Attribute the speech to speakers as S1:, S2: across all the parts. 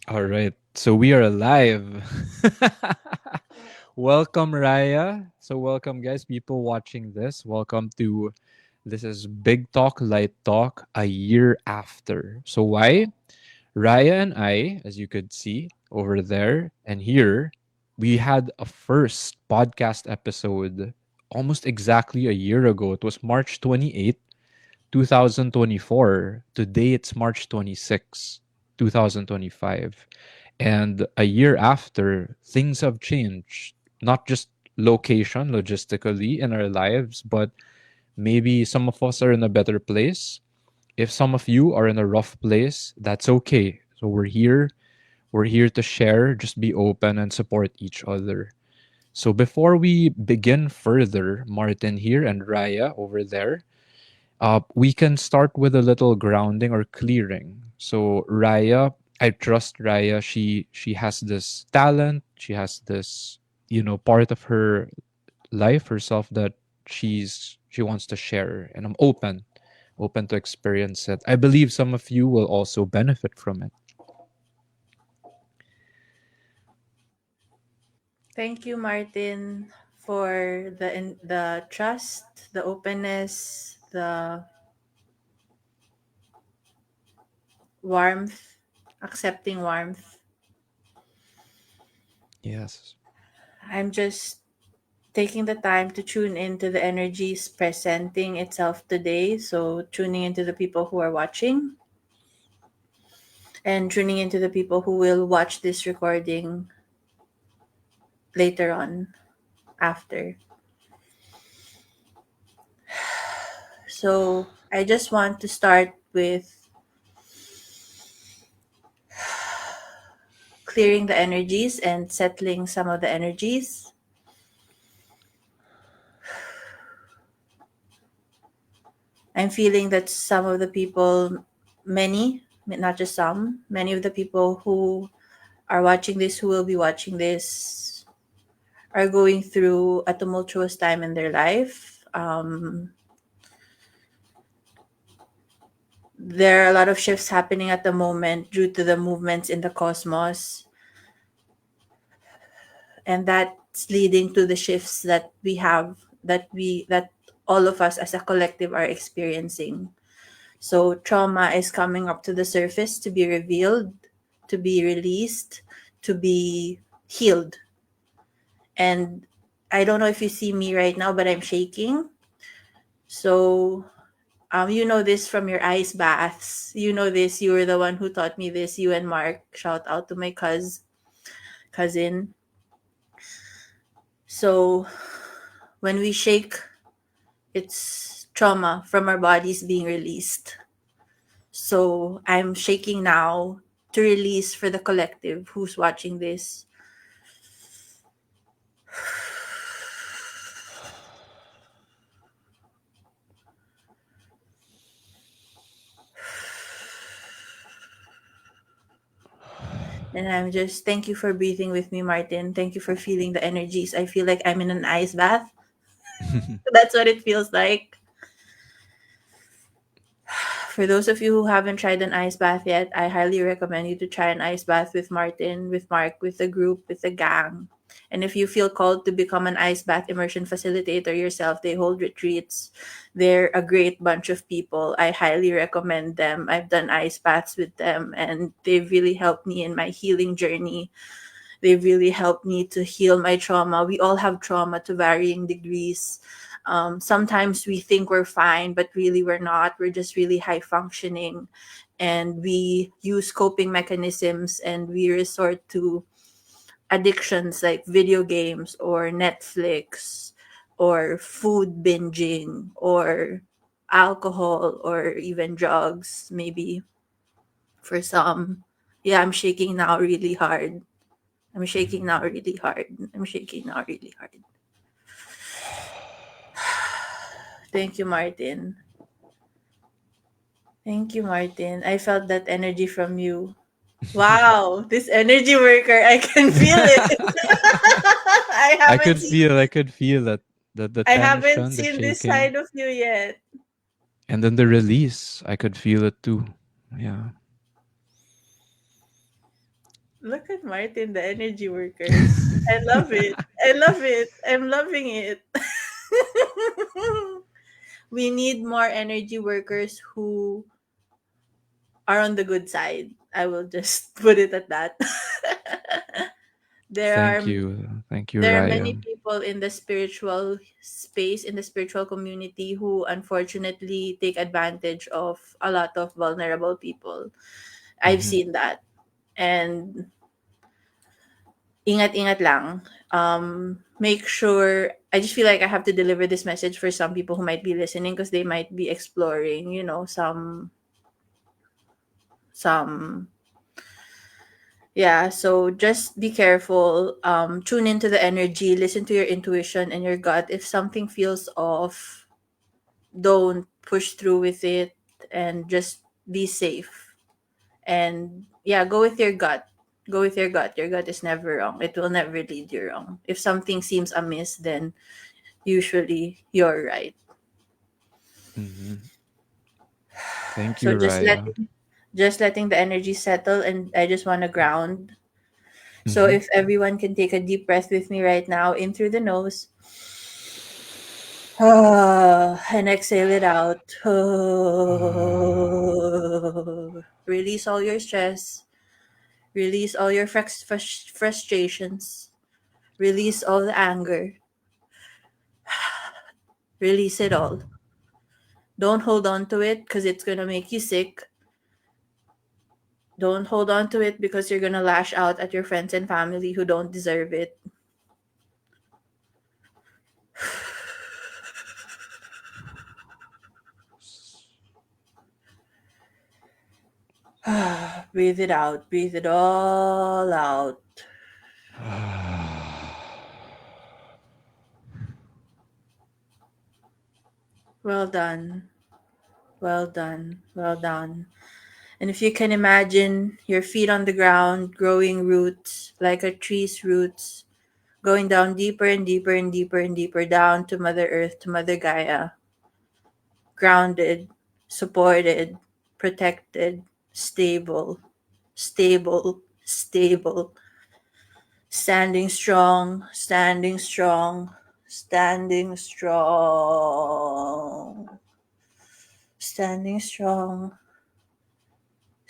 S1: All right. So we are live. Welcome, Raya. So welcome, guys, people watching this. Welcome to this is Big Talk, Light Talk a year after. So why? Raya and I, as you could see over there and here, we had a first podcast episode almost exactly a year ago. It was March 28th, 2024. Today it's March 26th, 2025. And a year after, things have changed. Not just location, logistically in our lives, but maybe some of us are in a better place. If some of you are in a rough place, that's okay. So we're here. We're here to share, just be open and support each other. So before we begin further, Martin here and Raya over there, we can start with a little grounding or clearing. So Raya, I trust Raya. She has this talent. She has this part of her life herself that she wants to share, and I'm open to experience it. I believe some of you will also benefit from it.
S2: Thank you, Martin, for the trust, the openness, the warmth, accepting warmth.
S1: Yes.
S2: I'm just taking the time to tune into the energies presenting itself today. So, tuning into the people who are watching and tuning into the people who will watch this recording later on after. So, I just want to start with clearing the energies and settling some of the energies. I'm feeling that some of the people, many, not just some, many of the people who are watching this, who will be watching this, are going through a tumultuous time in their life. There are a lot of shifts happening at the moment due to the movements in the cosmos, and that's leading to the shifts that we have, that all of us as a collective are experiencing. So trauma is coming up to the surface to be revealed, to be released, to be healed. And I don't know if you see me right now, but I'm shaking. So you know this from your ice baths. You know this. You were the one who taught me this. You and Mark. Shout out to my cousin. So when we shake, it's trauma from our bodies being released. So I'm shaking now to release for the collective who's watching this. And I'm just, thank you for breathing with me, Martin. Thank you for feeling the energies. I feel like I'm in an ice bath. That's what it feels like. For those of you who haven't tried an ice bath yet, I highly recommend you to try an ice bath with Martin, with Mark, with the group, with the gang. And if you feel called to become an ice bath immersion facilitator yourself, they hold retreats. They're a great bunch of people. I highly recommend them. I've done ice baths with them, and they've really helped me in my healing journey. They really helped me to heal my trauma. We all have trauma to varying degrees. Sometimes we think we're fine, but really we're not. We're just really high functioning. And we use coping mechanisms and we resort to addictions like video games or Netflix or food binging or alcohol or even drugs, maybe for some. Yeah, I'm shaking now really hard. I'm shaking now really hard. I'm shaking now really hard. Thank you, Martin. Thank you, Martin. I felt that energy from you. Wow, this energy worker, I can feel it. I haven't seen
S1: I could feel that the
S2: I haven't
S1: tension, the
S2: seen this
S1: shaking,
S2: side of you yet.
S1: and then the release. I could feel it too. Yeah.
S2: Look at Martin, the energy worker. I love it. I love it. I'm loving it. We need more energy workers who are on the good side. I will just put it at that. there are
S1: Thank you. Thank you,
S2: there are
S1: Raya.
S2: many people in the spiritual space, in the spiritual community, who unfortunately take advantage of a lot of vulnerable people. I've
S1: Hmm.
S2: seen that. And ingat-ingat lang. Make sure, I just feel like I have to deliver this message for some people who might be listening, because they might be exploring, some yeah, so just be careful. Tune into the energy, listen to your intuition and your gut. If something feels off, don't push through with it, and just be safe. And yeah, go with your gut. Go with your gut. Your gut is never wrong. It will never lead you wrong. If something seems amiss, then usually you're right.
S1: Hmm. Thank
S2: So
S1: you, Raya.
S2: just letting the energy settle, and I just want to ground. So
S1: Hmm.
S2: if everyone can take a deep breath with me right now, in through the nose, and exhale it out. Release all your stress. Release all your frustrations. Release all the anger. Release it all. Don't hold on to it because it's going to make you sick. Don't hold on to it because you're going to lash out at your friends and family who don't deserve it. Breathe it out. Breathe it all out. Well done. Well done. Well done. And if you can imagine your feet on the ground, growing roots like a tree's roots, going down deeper and deeper and deeper and deeper down to Mother Earth, to Mother Gaia, grounded, supported, protected, stable, stable, stable, standing strong, standing strong, standing strong, standing strong,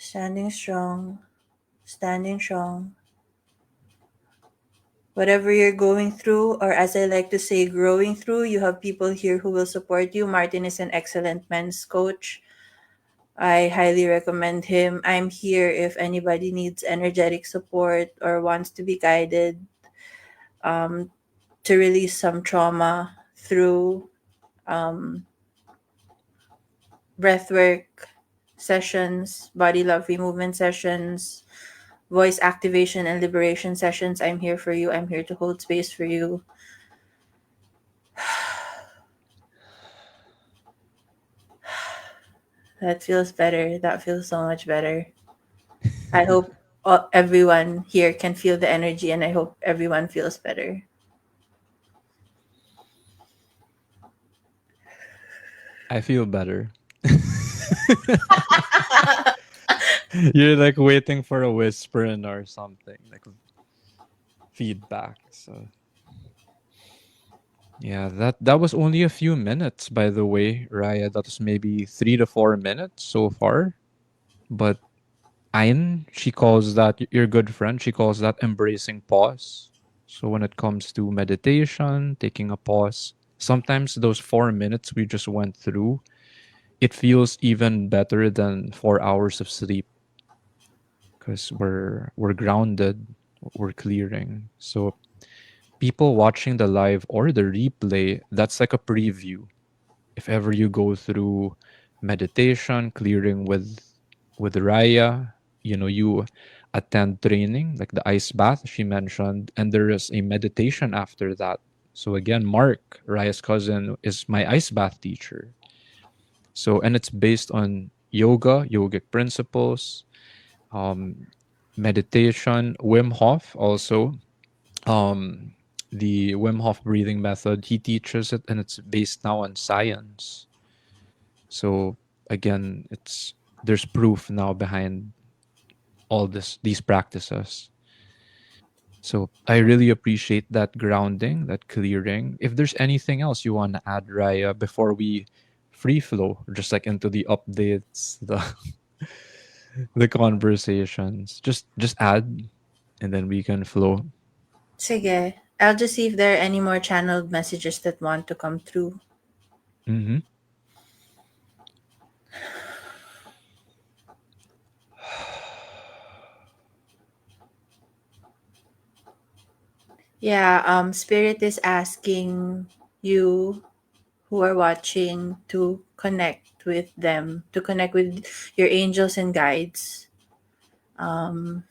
S2: standing strong, standing strong. Whatever you're going through, or as I like to say, growing through, you have people here who will support you. Martin is an excellent men's coach. I highly recommend him. I'm here if anybody needs energetic support or wants to be guided, um, to release some trauma through um, breathwork sessions, body love movement sessions, voice activation and liberation sessions. I'm here for you. I'm here to hold space for you. That feels better. That feels so much better. I hope everyone here can feel the energy, and I hope everyone feels better.
S1: I feel better. You're like waiting for a whisper or something, like feedback. So yeah, that was only a few minutes, by the way, Raya. That was maybe 3 to 4 minutes so far. But Ayn, she calls that your good friend. She calls that embracing pause. So when it comes to meditation, taking a pause, sometimes those 4 minutes we just went through, it feels even better than 4 hours of sleep because we're grounded, we're clearing. So people watching the live or the replay, that's like a preview. If ever you go through meditation, clearing with Raya, you attend training like the ice bath she mentioned, and there is a meditation after that. So again, Mark, Raya's cousin, is my ice bath teacher. So and it's based on yogic principles, um, meditation. Wim Hof also, um, the Wim Hof breathing method. He teaches it, and it's based now on science. So again, it's there's proof now behind all these practices. So I really appreciate that grounding, that clearing. If there's anything else you want to add, Raya, before we free flow, just like into the updates, the the conversations, just add, and then we can flow.
S2: Sige. I'll just see if there are any more channeled messages that want to come through.
S1: Mm-hmm.
S2: Yeah, Spirit is asking you who are watching to connect with them, to connect with your angels and guides, um,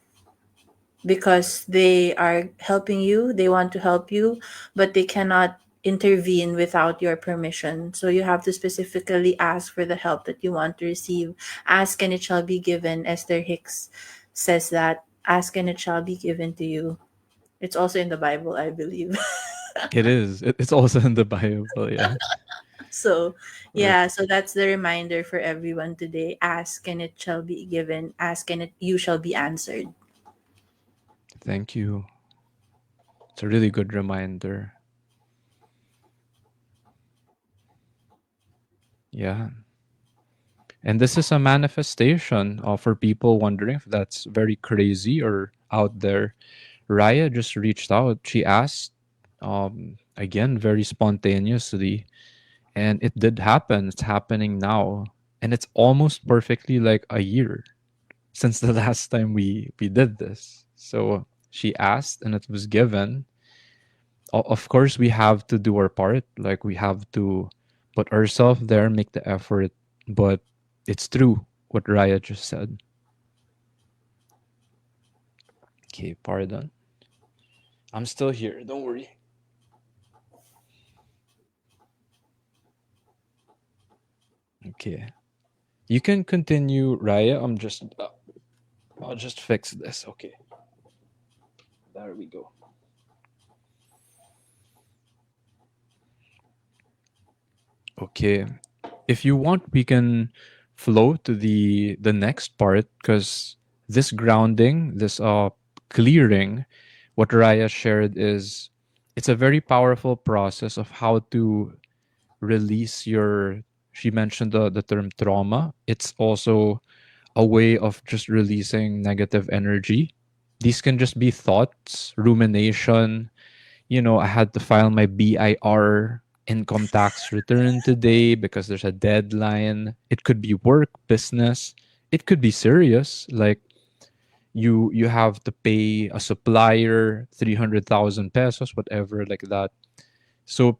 S2: because they are helping you, they want to help you, but they cannot intervene without your permission. So you have to specifically ask for the help that you want to receive. Ask and it shall be given. Esther Hicks says that. Ask and it shall be given to you. It's also in the Bible, I believe.
S1: It is. It's also in the Bible. Yeah.
S2: So,
S1: Right.
S2: yeah, so that's the reminder for everyone today. Ask and it shall be given. Ask and it you shall be answered.
S1: Thank you. It's a really good reminder. Yeah. And this is a manifestation for people wondering if that's very crazy or out there. Raya just reached out. She asked, again, very spontaneously, and it did happen. It's happening now, and it's almost perfectly like a year since the last time we did this. So she asked, and it was given. Of course, we have to do our part. Like we have to put ourselves there, make the effort. But it's true what Raya just said. Okay, pardon. I'm still here. Don't worry. Okay. You can continue, Raya. I'll just fix this. Okay. There we go. Okay. If you want, we can flow to the next part because this grounding, this clearing, what Raya shared is it's a very powerful process of how to release your. She mentioned the term trauma. It's also a way of just releasing negative energy. These can just be thoughts, rumination. I had to file my BIR income tax return today because there's a deadline. It could be work, business. It could be serious, like you have to pay a supplier 300,000 pesos, whatever, like that. So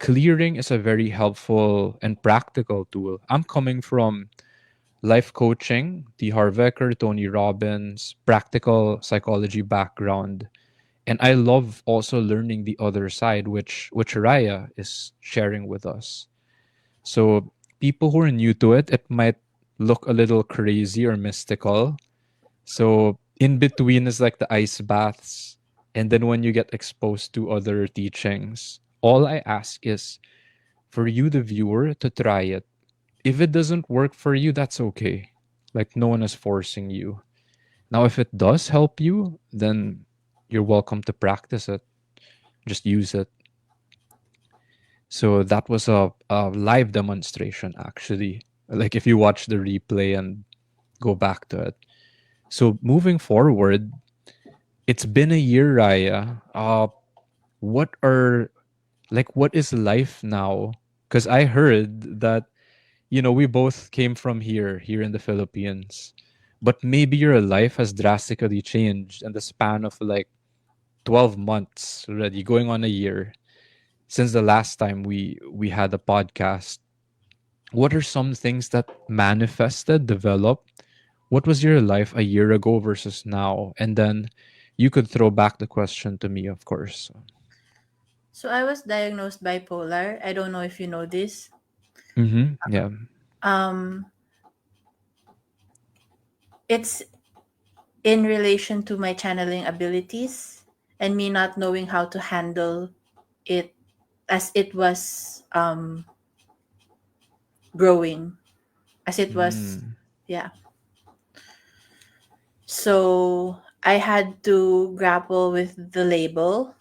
S1: clearing is a very helpful and practical tool. I'm coming from life coaching, the Harvecker, Tony Robbins, practical psychology background. And I love also learning the other side, which Raya is sharing with us. So people who are new to it, it might look a little crazy or mystical. So in between is like the ice baths. And then when you get exposed to other teachings, all I ask is for you, the viewer, to try it. If it doesn't work for you, that's okay. Like no one is forcing you. Now, if it does help you, then you're welcome to practice it. Just use it. So that was a live demonstration, actually. Like if you watch the replay and go back to it. So moving forward, it's been a year, Raya. What are what is life now? Because I heard that we both came from here in the Philippines, but maybe your life has drastically changed in the span of like 12 months already, going on a year since the last time we had a podcast. What are some things that manifested, developed? What was your life a year ago versus now? And then you could throw back the question to me, of course.
S2: So I was diagnosed bipolar. I don't know if you know this.
S1: Mm-hmm. Yeah.
S2: Um, it's in relation to my channeling abilities and me not knowing how to handle it as it was growing, as it was,
S1: Mm.
S2: yeah. So I had to grapple with the label.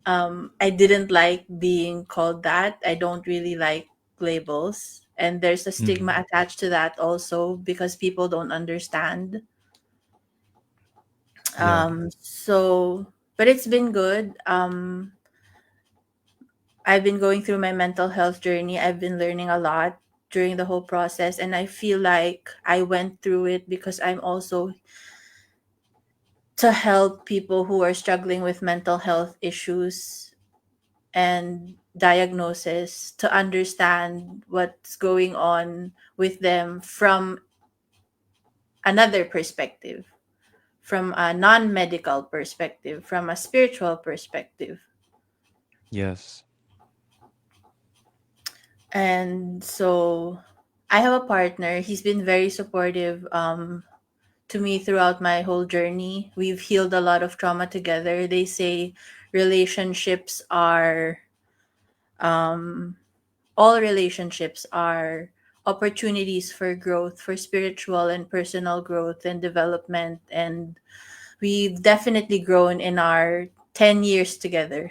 S2: I didn't like being called that. I don't really like labels. And there's a stigma
S1: Mm.
S2: attached to that also because people don't understand.
S1: Yeah.
S2: But it's been good. I've been going through my mental health journey. I've been learning a lot during the whole process. And I feel like I went through it because I'm also to help people who are struggling with mental health issues and diagnosis to understand what's going on with them from another perspective, from a non medical perspective, from a spiritual perspective.
S1: Yes.
S2: And so I have a partner. He's been very supportive to me throughout my whole journey. We've healed a lot of trauma together. They say relationships are um, all relationships are opportunities for growth, for spiritual and personal growth and development. And we've definitely grown in our 10 years together.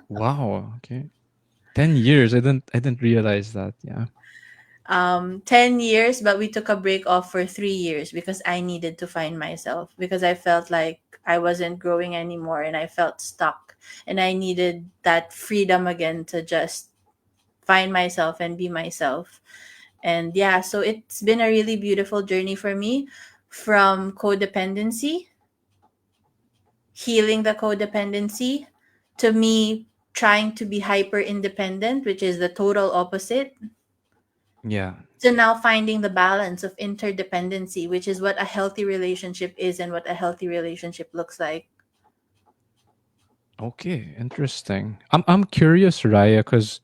S1: Wow. Okay. 10 years. I didn't realize that. Yeah.
S2: 10 years, but we took a break off for 3 years because I needed to find myself because I felt like I wasn't growing anymore and I felt stuck. And I needed that freedom again to just find myself and be myself. And yeah, so it's been a really beautiful journey for me from codependency, healing the codependency, to me trying to be hyper independent, which is the total opposite,
S1: Yeah.
S2: to now finding the balance of interdependency, which is what a healthy relationship is and what a healthy relationship looks like.
S1: Okay. Interesting. I'm curious, Raya, because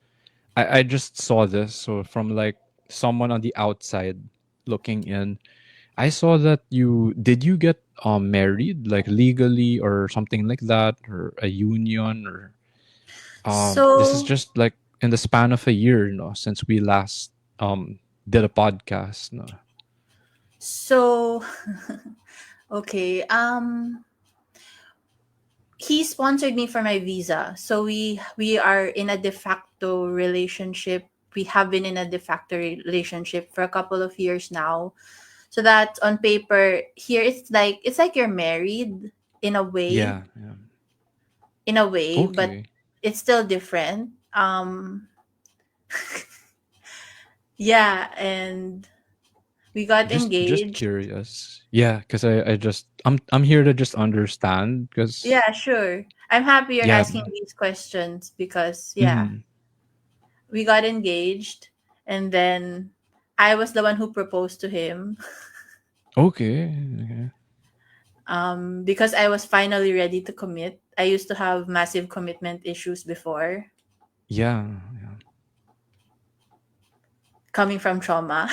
S1: I just saw this. So from like someone on the outside looking in, I saw that you get married like legally or something like that, or a union, or this is
S2: So,
S1: just like in the span of a year, since we last did a podcast. No.
S2: so, okay. He sponsored me for my visa. So we are in a de facto relationship. We have been in a de facto relationship for a couple of years now. So that on paper here it's like you're married in a way,
S1: Yeah, yeah.
S2: but
S1: Okay.
S2: it's still different. Yeah, and we got
S1: Just
S2: engaged.
S1: curious. Yeah, because I'm here to just understand. Because
S2: Yeah, sure. I'm happy you're
S1: yeah.
S2: asking these questions because yeah,
S1: Mm,
S2: we got engaged and then I was the one who proposed to him
S1: okay. Okay.
S2: because I was finally ready to commit. I used to have massive commitment issues before
S1: Yeah, yeah.
S2: coming from trauma.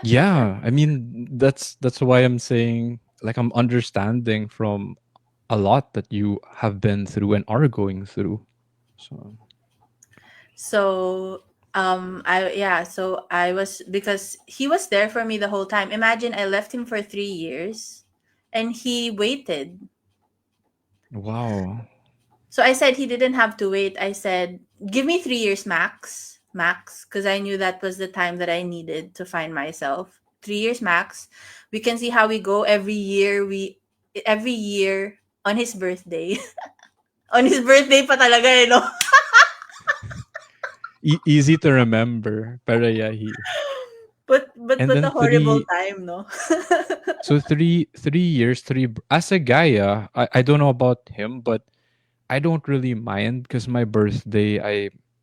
S1: Yeah, I mean that's why I'm saying, like, I'm understanding from a lot that you have been through and are going through. So
S2: So I was because he was there for me the whole time. Imagine I left him for 3 years and he waited.
S1: wow.
S2: So I said he didn't have to wait. I said, give me 3 years max, because I knew that was the time that I needed to find myself. 3 years max. We can see how we go every year. Every year on his birthday. On his birthday pa talaga, no?
S1: Easy to remember. Pero yeah,
S2: But
S1: and
S2: what
S1: then
S2: a horrible
S1: three
S2: time, no?
S1: so 3 years, as a guy, I don't know about him, but I don't really mind because my birthday,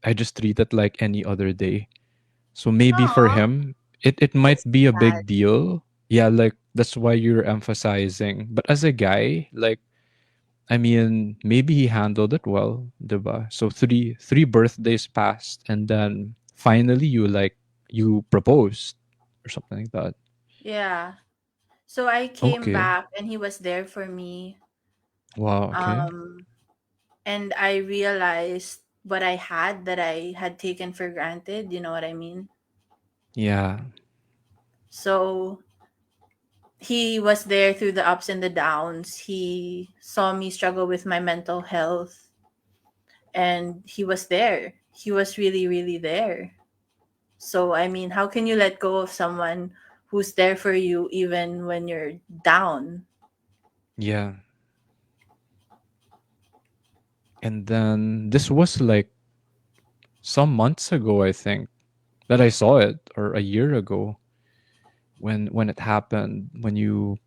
S1: I just treat it like any other day. So maybe for
S2: Aw,
S1: him, it might
S2: that's
S1: be a
S2: sad.
S1: big deal. Yeah, like that's why you're emphasizing. But as a guy, like, I mean, maybe he handled it well, diba? So three birthdays passed, and then finally you proposed or something like that.
S2: Yeah. So I came
S1: Okay.
S2: back and he was there for me.
S1: Wow. Okay.
S2: Um, and I realized what I had that I had taken for granted. You know what I mean?
S1: Yeah.
S2: So he was there through the ups and the downs. He saw me struggle with my mental health, and he was there. He was really, really there. So, I mean, how can you let go of someone who's there for you even when you're down?
S1: Yeah. And then this was like some months ago, I think, that I saw it, or a year ago, when it happened, when you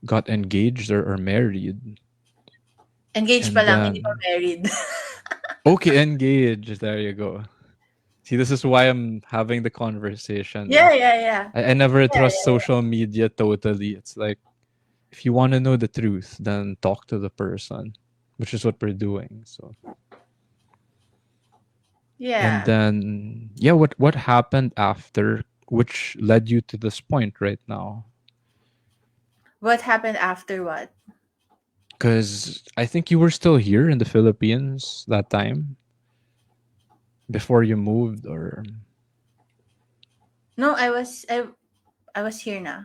S1: got engaged or married.
S2: Engaged pa
S1: And
S2: lang, hindi pa
S1: then
S2: married.
S1: okay, engaged. There you go. See, this is why I'm having the conversation.
S2: Yeah, yeah, yeah.
S1: I never
S2: Yeah,
S1: trust
S2: yeah.
S1: social media totally. It's like if you want to know the truth, then talk to the person, which is what we're doing. So, and
S2: Yeah.
S1: then yeah, what happened after, which led you to this point right now?
S2: What happened after what?
S1: Because I think you were still here in the Philippines that time before you moved, or
S2: No, I was here na.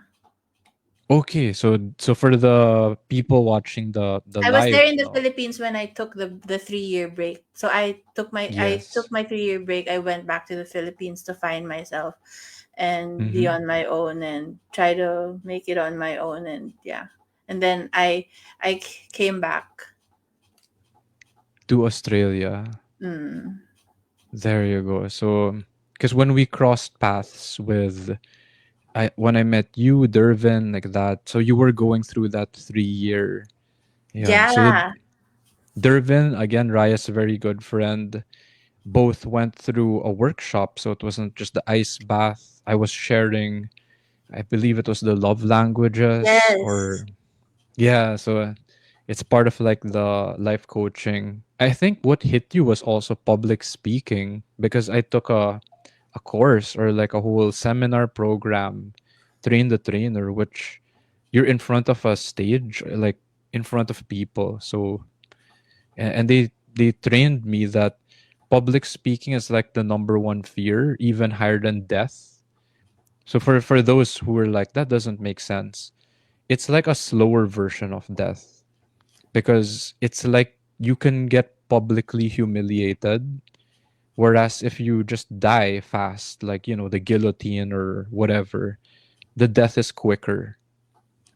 S1: okay. So for the people watching the
S2: I was there
S1: live,
S2: in the
S1: no,
S2: Philippines when I took the 3-year break. So I took
S1: yes.
S2: my 3-year break. I went back to the Philippines to find myself and be
S1: Mm-hmm.
S2: on my own and try to make it on my own, and yeah. And then I came back.
S1: To Australia.
S2: Mm.
S1: There you go. So, because when we crossed paths with, when I met you, Dervin, like that. So you were going through that 3 year. Yeah. So the
S2: Yeah.
S1: Dervin again, Raya's a very good friend. Both went through a workshop, so it wasn't just the ice bath. I was sharing. I believe it was the love languages,
S2: Yes.
S1: or yeah. So it's part of like the life coaching. I think what hit you was also public speaking, because I took a course or like a whole seminar program, train the trainer, which you're in front of a stage, like in front of people. So and they trained me that public speaking is like the number one fear, even higher than death. So for those who are like, that doesn't make sense, it's like a slower version of death, because it's like you can get publicly humiliated. Whereas if you just die fast, like, the guillotine or whatever, the death is quicker.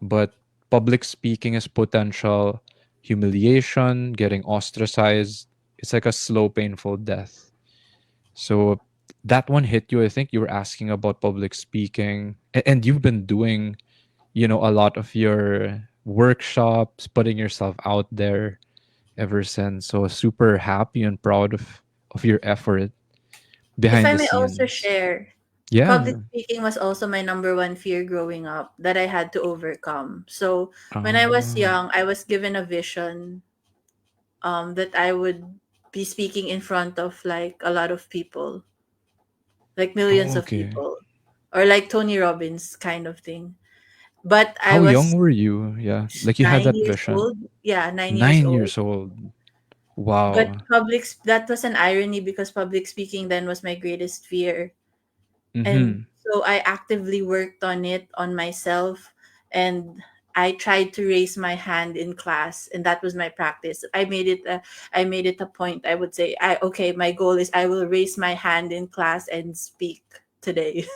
S1: But public speaking is potential humiliation, getting ostracized. It's like a slow, painful death. So that one hit you. I think you were asking about public speaking, and you've been doing, a lot of your workshops, putting yourself out there ever since. So super happy and proud of your effort
S2: If
S1: behind
S2: I
S1: the
S2: may also
S1: scenes.
S2: share, public
S1: Yeah.
S2: speaking was also my number one fear growing up that I had to overcome. So when I was
S1: Ah,
S2: young, I was given a vision that I would be speaking in front of like a lot of people, like millions
S1: oh,
S2: of
S1: okay.
S2: people, or like Tony Robbins kind of thing. But I
S1: How young
S2: was
S1: were you? Yeah, like you had
S2: nine
S1: that
S2: years
S1: vision.
S2: old. Yeah, 9 years
S1: Nine
S2: old.
S1: years old.
S2: But
S1: Wow.
S2: that was an irony because public speaking then was my greatest fear. And
S1: Mm-hmm.
S2: so I actively worked on it on myself, and I tried to raise my hand in class, and that was my practice. I made it a point. I would say, I okay, my goal is I will raise my hand in class and speak today.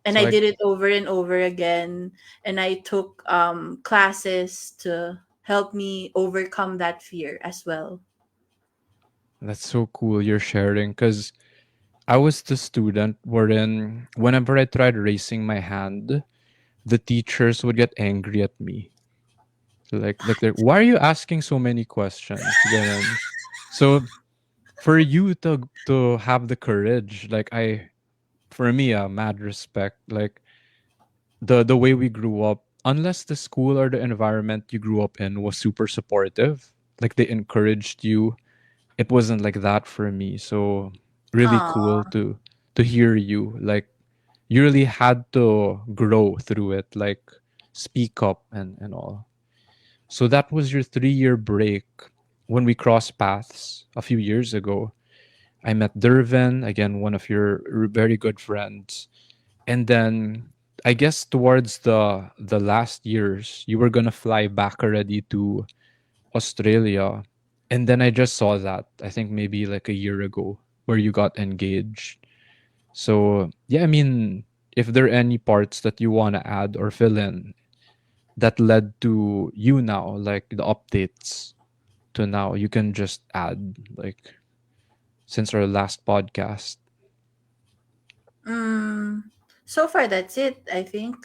S2: And
S1: So
S2: I
S1: like,
S2: did it over and over again, and I took classes to help me overcome that fear as well.
S1: that's so cool you're sharing, because I was the student wherein whenever I tried raising my hand, the teachers would get angry at me. Like they're, why are you asking so many questions? Ganun. So for you to have the courage, like for me, mad respect. Like the way we grew up, unless the school or the environment you grew up in was super supportive, like they encouraged you, it wasn't like that for me. So really cool
S2: Aw.
S1: to hear you. Like you really had to grow through it, like speak up and all. So that was your 3 year break. When we crossed paths a few years ago, I met Dervin, again, one of your very good friends. And then I guess towards the last years, you were gonna fly back already to Australia, and then I just saw that I think maybe like a year ago where you got engaged. So yeah, I mean, if there are any parts that you want to add or fill in that led to you now, like the updates to now, you can just add like since our last podcast.
S2: Mm, so far, that's it, I think.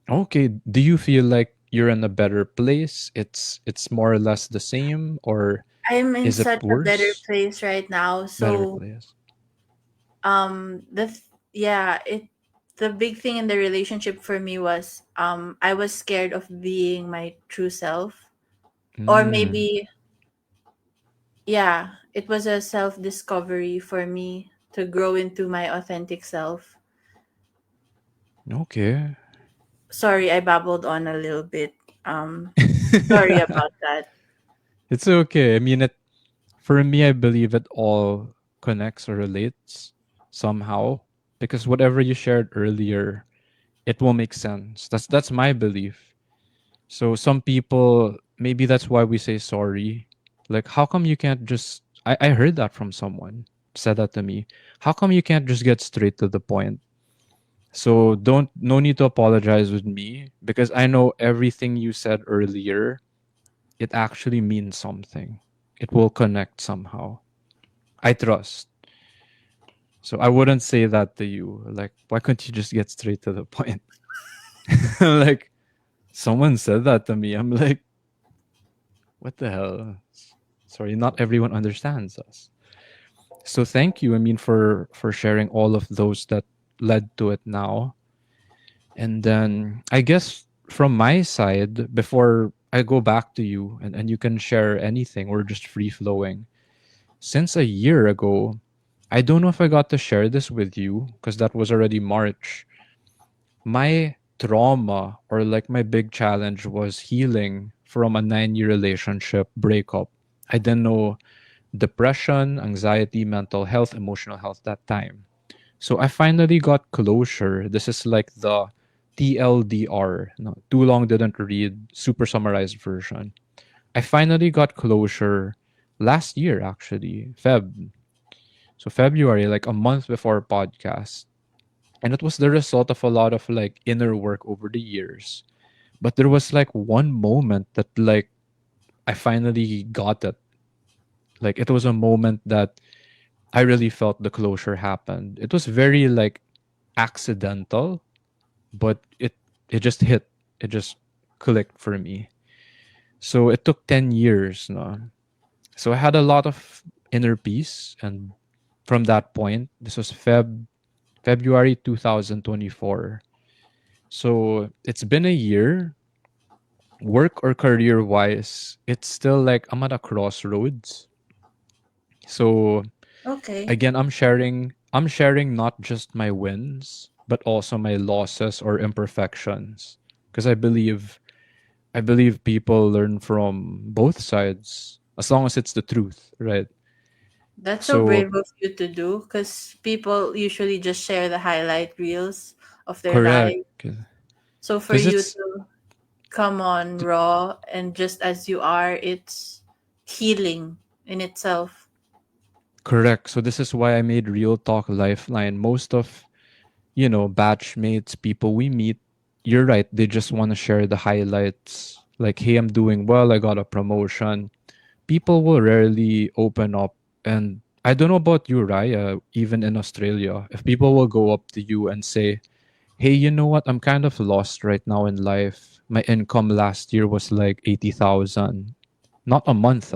S1: Okay, do you feel like you're in a better place? It's more or less the same, or
S2: I'm in
S1: is it
S2: such a better
S1: worse?
S2: place right now.
S1: Better
S2: So,
S1: place.
S2: yeah, the big thing in the relationship for me was I was scared of being my true self. Or
S1: Mm,
S2: maybe, yeah, it was a self discovery for me to grow into my authentic self.
S1: okay.
S2: Sorry, I babbled on a little bit. Um, Sorry about that.
S1: It's okay. I mean, it for me, I believe it all connects or relates somehow because whatever you shared earlier, it will make sense. That's my belief. So some people maybe that's why we say sorry. Like, how come you can't just? I heard that from someone said that to me. How come you can't just get straight to the point? So don't no need to apologize with me because I know everything you said earlier, it actually means something. It will connect somehow. I trust. So I wouldn't say that to you. Like, why couldn't you just get straight to the point? Like, someone said that to me. I'm like, what the hell? Sorry, not everyone understands us. So thank you. I mean, for sharing all of those that led to it now. And then I guess from my side, before I go back to you and you can share anything, we're just free flowing. Since a year ago, I don't know if I got to share this with you because that was already March. My trauma or like my big challenge was healing from a 9 year relationship breakup. I didn't know depression, anxiety, mental health, emotional health that time. So I finally got closure. This is like the TLDR, no, too long didn't read, super summarized version. I finally got closure last year, actually, So February, like a month before podcast. And it was the result of a lot of like inner work over the years. But there was like one moment that like I finally got it. Like it was a moment that I really felt the closure happened. It was very like accidental, but it just hit. It just clicked for me. So it took 10 years, no. So I had a lot of inner peace and from that point, this was February 2024. So it's been a year, work or career wise, it's still like I'm at a crossroads. So
S2: Okay.
S1: again, I'm sharing not just my wins, but also my losses or imperfections. Because I believe people learn from both sides as long as it's the truth, right?
S2: That's so
S1: So
S2: brave of you to do because people usually just share the highlight reels of their
S1: correct.
S2: life. So for
S1: Because
S2: you
S1: it's
S2: to come on raw and just as you are, it's healing in itself.
S1: correct. So this is why I made Real Talk Lifeline. Most of batchmates, people we meet, you're right, they just want to share the highlights. Like, hey, I'm doing well, I got a promotion. People will rarely open up. And I don't know about you, Raya, even in Australia, if people will go up to you and say, hey, you know what? I'm kind of lost right now in life. My income last year was like 80,000. Not a month,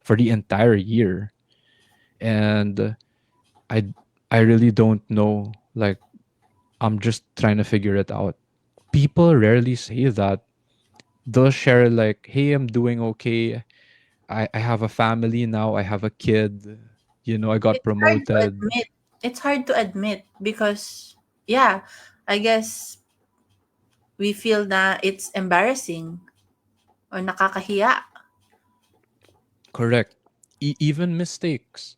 S1: for the entire year. And I I really don't know. Like, I'm just trying to figure it out. People rarely say that. They'll share like, hey, I'm doing okay. I have a family now. I have a kid. I got
S2: It's hard to
S1: promoted.
S2: admit. It's hard to admit because, yeah, I guess we feel that it's embarrassing or nakakahiya.
S1: Correct. Even mistakes.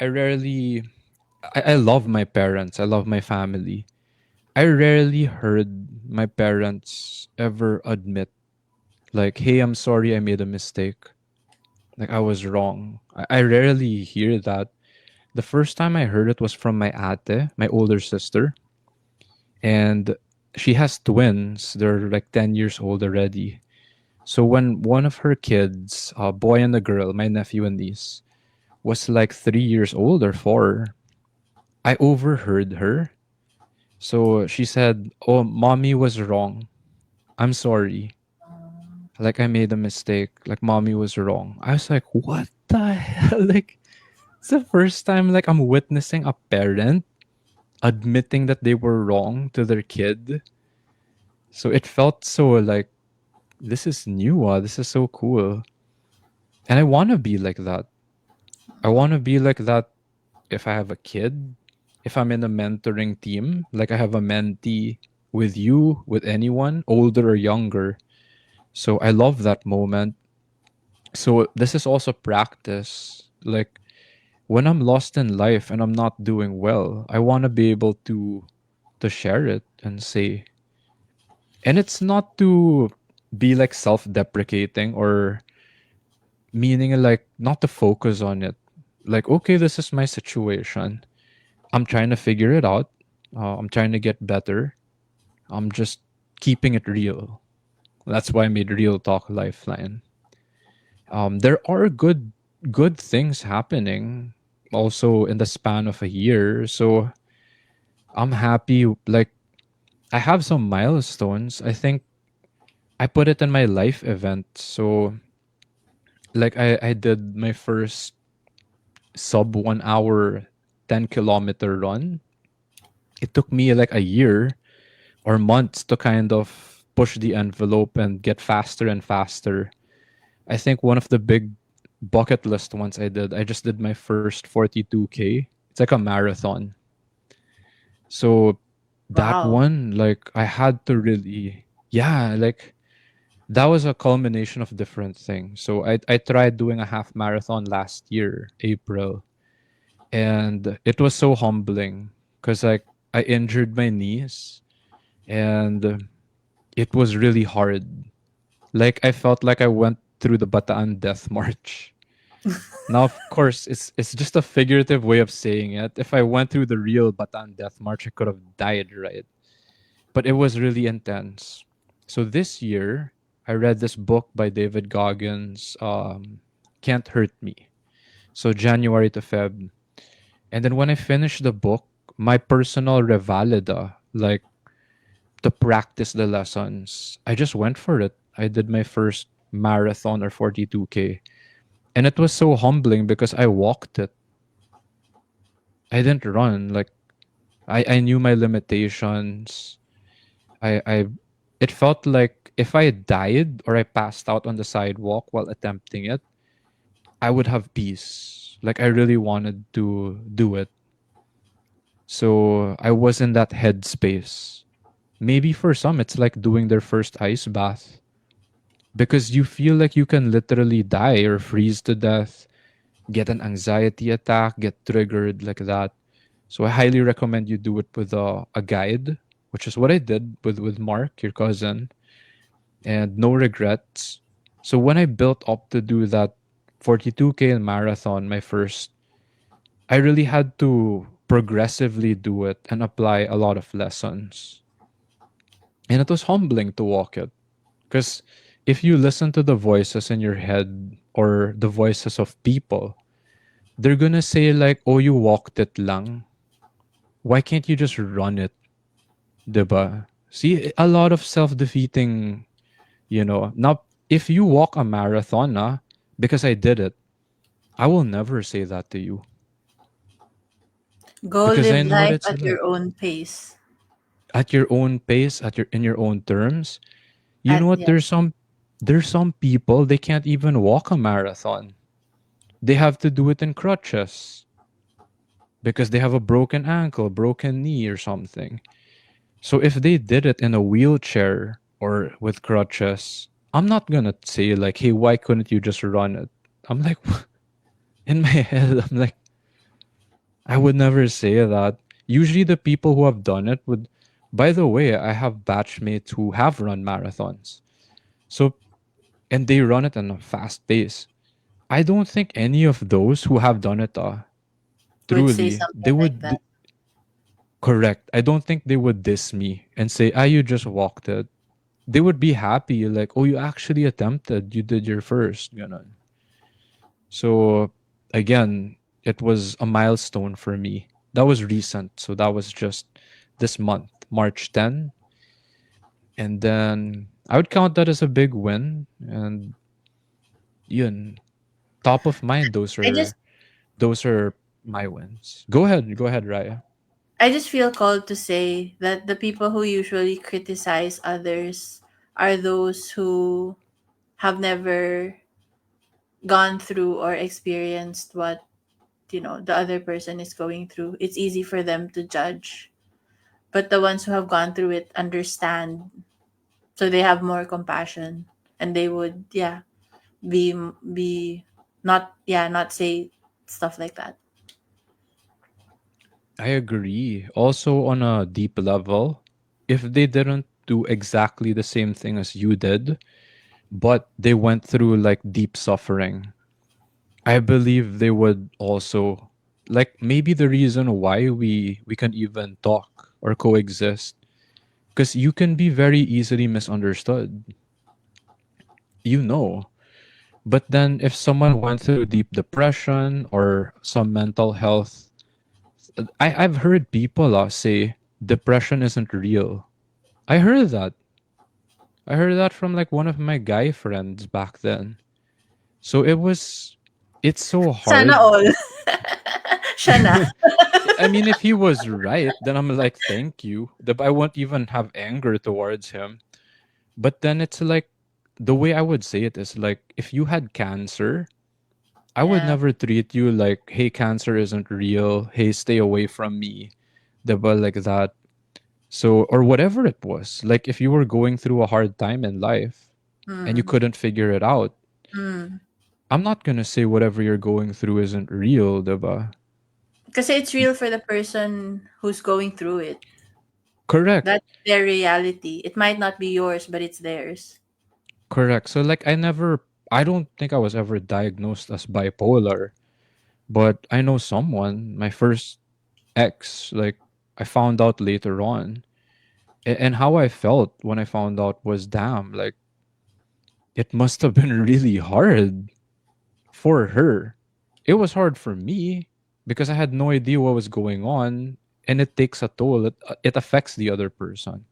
S1: I rarely I love my parents. I love my family. I rarely heard my parents ever admit, like, hey, I'm sorry, I made a mistake. Like, I was wrong. I rarely hear that. The first time I heard it was from my ate, my older sister. And she has twins. They're like 10 years old already. So when one of her kids, a boy and a girl, my nephew and niece, was like 3 years old or four, I overheard her. So she said, "Oh, mommy was wrong. I'm sorry. Like I made a mistake. Like mommy was wrong." I was like, "What the hell?" Like it's the first time like I'm witnessing a parent admitting that they were wrong to their kid. So it felt so like this is new. This is so cool. And I want to be like that. I want to be like that if I have a kid, if I'm in a mentoring team, like I have a mentee with you, with anyone, older or younger. So I love that moment. So this is also practice. Like when I'm lost in life and I'm not doing well, I want to be able to share it and say, and it's not to be like self-deprecating or meaning like not to focus on it. Like, okay, this is my situation. I'm trying to figure it out. I'm trying to get better. I'm just keeping it real. That's why I made Real Talk Lifeline. There are good things happening also in the span of a year. So I'm happy. Like I have some milestones. I think I put it in my life event. So like I did my first sub 1 hour 10-kilometer run. It took me like a year or months to kind of push the envelope and get faster and faster. I think one of the big bucket list ones I just did my first 42K. It's like a marathon. So that
S2: Wow.
S1: one, like I had to really, yeah, like that was a culmination of different things. So I tried doing a half marathon last year, April, and it was so humbling because like I injured my knees and it was really hard. Like I felt like I went through the Bataan Death March. Now, of course, it's just a figurative way of saying it. If I went through the real Bataan Death March, I could have died, right? But it was really intense. So this year, I read this book by David Goggins, Can't Hurt Me. So January to Feb. And then when I finished the book, my personal revalida, like to practice the lessons, I just went for it. I did my first marathon or 42K. And it was so humbling because I walked it. I didn't run. Like I knew my limitations. I it felt like if I died or I passed out on the sidewalk while attempting it, I would have peace. Like I really wanted to do it. So I was in that headspace. Maybe for some it's like doing their first ice bath because you feel like you can literally die or freeze to death, get an anxiety attack, get triggered like that. So I highly recommend you do it with a guide, which is what I did with Mark, your cousin, and no regrets. So when I built up to do that 42K marathon, my first, I really had to progressively do it and apply a lot of lessons. And it was humbling to walk it. Because if you listen to the voices in your head or the voices of people, they're gonna say like, "Oh, you walked it lang. Why can't you just run it?" Diba? See, a lot of self-defeating, Now, if you walk a marathon, because I did it, I will never say that to you
S2: Go
S1: because I
S2: live
S1: know what
S2: life
S1: it's
S2: at
S1: like.
S2: your own pace.
S1: At your own pace, in your own terms. You know
S2: At
S1: what?
S2: yeah.
S1: There's some people they can't even walk a marathon. They have to do it in crutches because they have a broken ankle, broken knee, or something. So if they did it in a wheelchair or with crutches, I'm not gonna say like, "Hey, why couldn't you just run it?" I'm like, in my head, I'm like, I would never say that. Usually, the people who have done it By the way, I have batchmates who have run marathons. So, and they run it in a fast pace. I don't think any of those who have done it,
S2: Would say
S1: truly, they
S2: something like
S1: would
S2: that.
S1: correct. I don't think they would diss me and say, "Ah, you just walked it." They would be happy, like, "Oh, you actually attempted. You did your first." You know. So again, it was a milestone for me. That was recent. So that was just this month, March 10. And then I would count that as a big win. And yun, top of mind,
S2: I just
S1: those are my wins. Go ahead, Raya.
S2: I just feel called to say that the people who usually criticize others are those who have never gone through or experienced what, the other person is going through. It's easy for them to judge. But the ones who have gone through it understand, so they have more compassion, and they would, be not say stuff like that.
S1: I agree. Also, on a deep level, if they didn't do exactly the same thing as you did, but they went through like deep suffering, I believe they would also like maybe the reason why we can even talk or coexist because you can be very easily misunderstood, you know. But then if someone went through deep depression or some mental health, I've heard people say depression isn't real. I heard that. I heard that from like one of my guy friends back then. So it's so
S2: Sana
S1: hard.
S2: all. Siya na.
S1: I mean, if he was right, then I'm like, thank you. I won't even have anger towards him. But then it's like, the way I would say it is like, if you had cancer, I would
S2: Yeah.
S1: never treat you like, hey, cancer isn't real. Hey, stay away from me. Diba, like that. So, or whatever it was. Like, if you were going through a hard time in life and you
S2: Mm.
S1: couldn't figure it out,
S2: Mm.
S1: I'm not gonna say whatever you're going through isn't real, diba?
S2: Kasi it's real for the person who's going through it.
S1: Correct.
S2: That's their reality. It might not be yours, but it's theirs.
S1: Correct. So like I don't think I was ever diagnosed as bipolar, but I know someone, my first ex, like I found out later on. And how I felt when I found out was damn, like it must have been really hard for her. It was hard for me because I had no idea what was going on and it takes a toll. It affects the other person.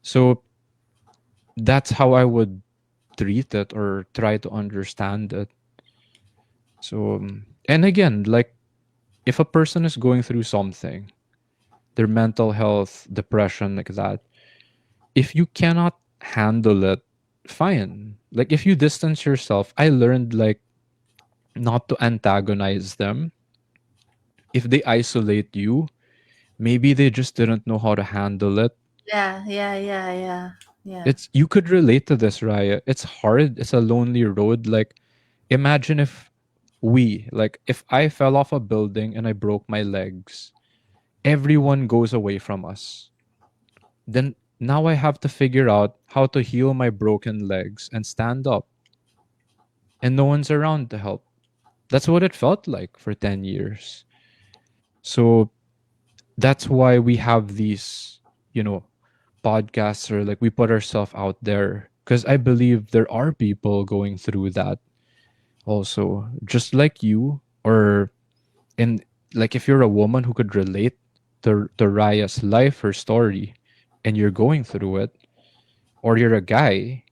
S1: So that's how I would treat it or try to understand it. So, and again, like if a person is going through something, their mental health, depression, like that, if you cannot handle it, fine. Like if you distance yourself, I learned like not to antagonize them. If they isolate you, maybe they just didn't know how to handle it.
S2: Yeah, yeah, yeah, yeah. Yeah.
S1: It's you could relate to this, Raya. It's hard. It's a lonely road. Like imagine if like if I fell off a building and I broke my legs, everyone goes away from us. Then now I have to figure out how to heal my broken legs and stand up, and no one's around to help. That's what it felt like for 10 years. So that's why we have these, you know, podcasts or like we put ourselves out there because I believe there are people going through that also, just like you, or and like if you're a woman who could relate to Raya's life, her story, and you're going through it, or you're a guy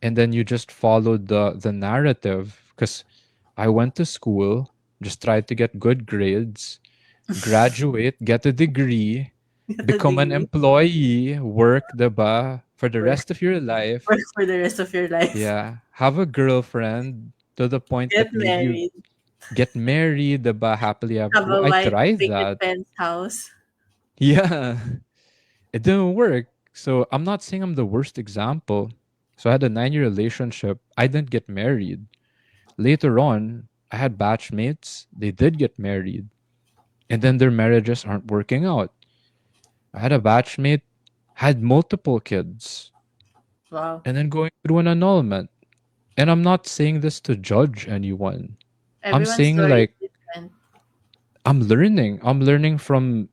S1: and then you just followed the narrative because I went to school, just tried to get good grades, graduate, get a degree, become an
S2: Degree.
S1: employee, work diba for the
S2: Work,
S1: rest of your life.
S2: work for the rest of your life.
S1: Yeah, have a girlfriend to the point
S2: Get
S1: that maybe you
S2: married.
S1: get married diba happily
S2: Have
S1: after.
S2: a
S1: I
S2: white
S1: tried
S2: picket
S1: that.
S2: fence house.
S1: Yeah, it didn't work. So I'm not saying I'm the worst example. So I had a 9 year relationship. I didn't get married. Later on, I had batchmates. They did get married. And then their marriages aren't working out. I had a batchmate had multiple kids
S2: Wow.
S1: and then going through an annulment. And I'm not saying this to judge anyone. I'm
S2: Everyone's
S1: saying
S2: story is
S1: like
S2: different.
S1: I'm learning. I'm learning from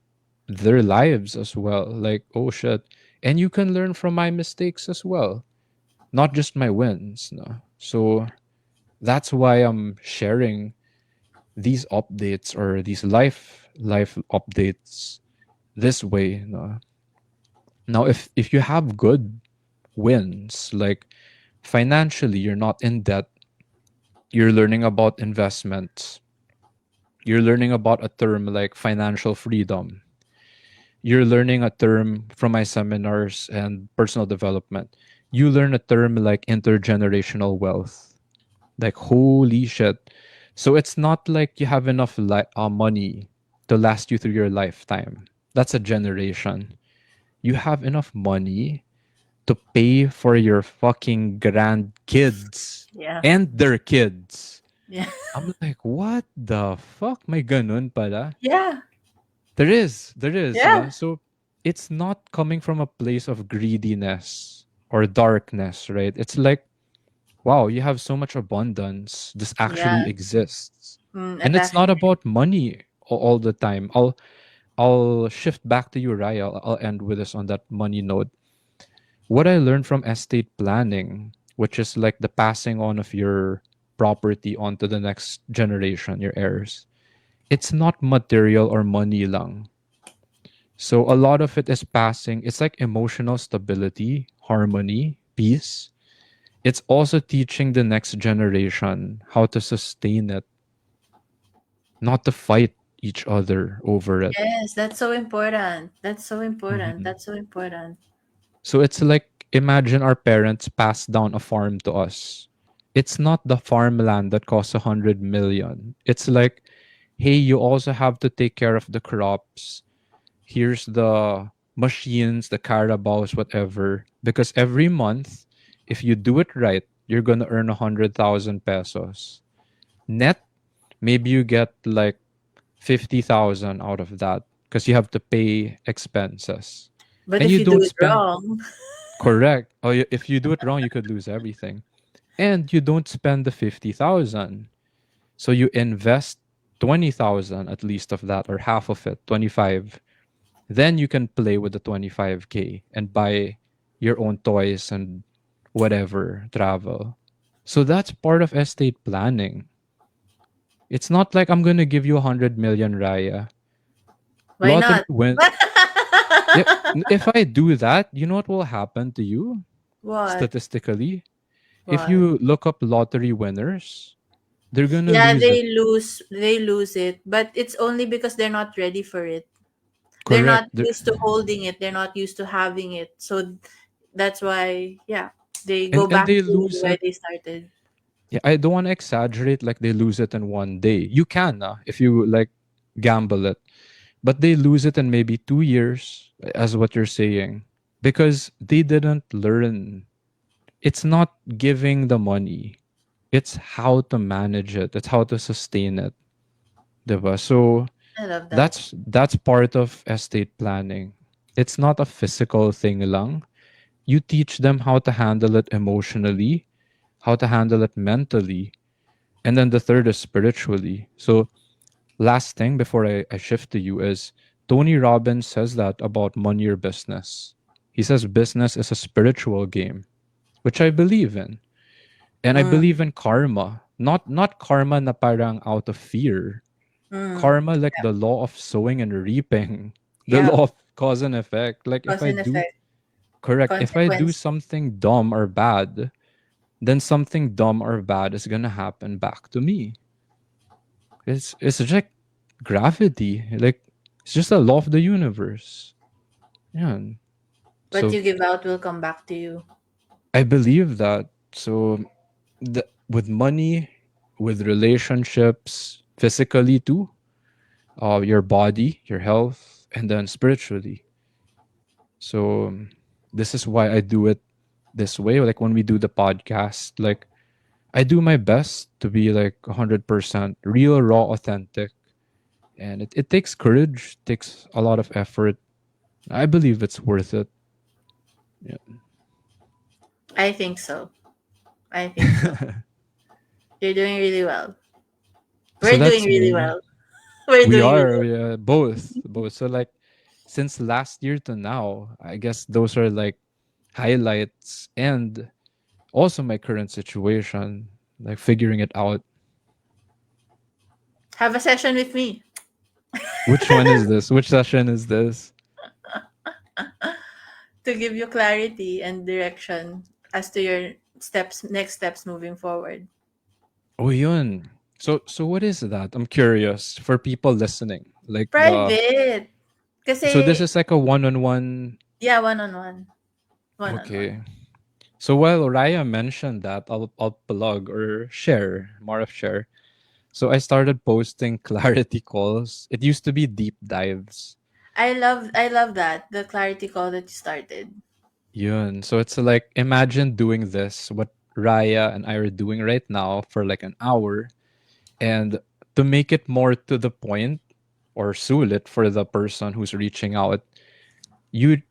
S1: their lives as well. Like, oh shit. And you can learn from my mistakes as well, not just my wins. No. So that's why I'm sharing these updates or these life updates this way. No. Now, if you have good wins, like financially, you're not in debt. You're learning about investments. You're learning about a term like financial freedom. You're learning a term from my seminars and personal development. You learn a term like intergenerational wealth. Like, holy shit. So it's not like you have enough money to last you through your lifetime. That's a generation. You have enough money to pay for your fucking grandkids
S2: Yeah.
S1: and their kids.
S2: Yeah.
S1: I'm like, what the fuck? May ganun pala.
S2: Yeah.
S1: There is, no?
S2: Yeah.
S1: So it's not coming from a place of greediness or darkness, right? It's like, wow, you have so much abundance. This
S2: Yeah.
S1: actually exists.
S2: It
S1: And it's not
S2: actually.
S1: about money all the time. I'll shift back to you, Raya. I'll end with this on that money note. What I learned from estate planning, which is like the passing on of your property onto the next generation, your heirs. It's not material or money lang. So a lot of it is passing. It's like emotional stability, harmony, peace. It's also teaching the next generation how to sustain it, not to fight each other over it.
S2: Yes, that's so important. That's so important.
S1: Mhm.
S2: That's so important.
S1: So it's like imagine our parents passed down a farm to us. It's not the farmland that costs 100 million. It's like, hey, you also have to take care of the crops. Here's the machines, the carabaos, whatever. Because every month, if you do it right, you're gonna earn 100,000 pesos. Net, maybe you get like 50,000 out of that because you have to pay expenses.
S2: But
S1: And
S2: if
S1: you
S2: you do
S1: don't
S2: it
S1: spend
S2: wrong,
S1: correct. Or if you do it wrong, you could lose everything. And you don't spend the 50,000. So you invest 20,000 at least of that or half of it, 25. Then you can play with the 25K and buy your own toys and whatever, travel. So that's part of estate planning. It's not like I'm going to give you 100 million, Raya.
S2: why
S1: Lottery
S2: not?
S1: win. Yeah, if I do that, you know what will happen to you
S2: What?
S1: statistically? If
S2: What?
S1: you look up lottery winners, they're going to
S2: Yeah,
S1: lose it.
S2: they lose it, but it's only because they're not ready for it. They're
S1: Correct.
S2: not used to holding it. They're not used to having it. So that's why, yeah, they go
S1: And
S2: back
S1: they
S2: to
S1: lose
S2: where
S1: it.
S2: they started.
S1: Yeah, I don't want to exaggerate like they lose it in one day. You can if you like gamble it. But they lose it in maybe 2 years, as what you're saying, because they didn't learn. It's not giving the money, it's how to manage it, it's how to sustain it. Diba? So
S2: I love that.
S1: that's part of estate planning. It's not a physical thing lang. You teach them how to handle it emotionally, how to handle it mentally, and then the third is spiritually. So last thing before I shift to you is Tony Robbins says that about money or business. He says business is a spiritual game, which I believe in. And I
S2: Mm,
S1: believe in karma. Not karma na parang out of fear.
S2: mm.
S1: Karma like the law of sowing and reaping. The
S2: Yeah,
S1: law of cause and effect. Like if
S2: cause
S1: I
S2: and
S1: do
S2: effect,
S1: correct, if I do
S2: consequence.
S1: something dumb or bad, then something dumb or bad is gonna happen back to me. It's just like gravity. Like it's just a law of the universe. Yeah.
S2: What
S1: So
S2: you give out will come back to you.
S1: I believe that. So with money, with relationships, physically too, your body, your health, and then spiritually. So this is why I do it this way. Like when we do the podcast, like I do my best to be like 100% real, raw, authentic. And it takes courage, takes a lot of effort. I believe it's worth it. Yeah.
S2: I think so. I think so. You're doing really well.
S1: So
S2: We're doing
S1: that's
S2: really
S1: me.
S2: well. We're
S1: We
S2: doing really
S1: are
S2: well.
S1: both. So like since last year to now, I guess those are like highlights and also my current situation, like figuring it out.
S2: Have a session with me
S1: Which one is this? Which session is this?
S2: to give you clarity and direction as to your next steps moving forward.
S1: Oh, yun. So what is that? I'm curious for people listening. Like the
S2: Private.
S1: so this
S2: Kasi,
S1: is like a one-on-one.
S2: yeah, one-on-one. One-on-one.
S1: Okay. So while Raya mentioned that, I'll plug or share more of share. So I started posting clarity calls. It used to be deep dives.
S2: I love that. The clarity call that you started.
S1: Yun. So it's like imagine doing this, what Raya and I are doing right now for like an hour. And to make it more to the point or sulit for the person who's reaching out, you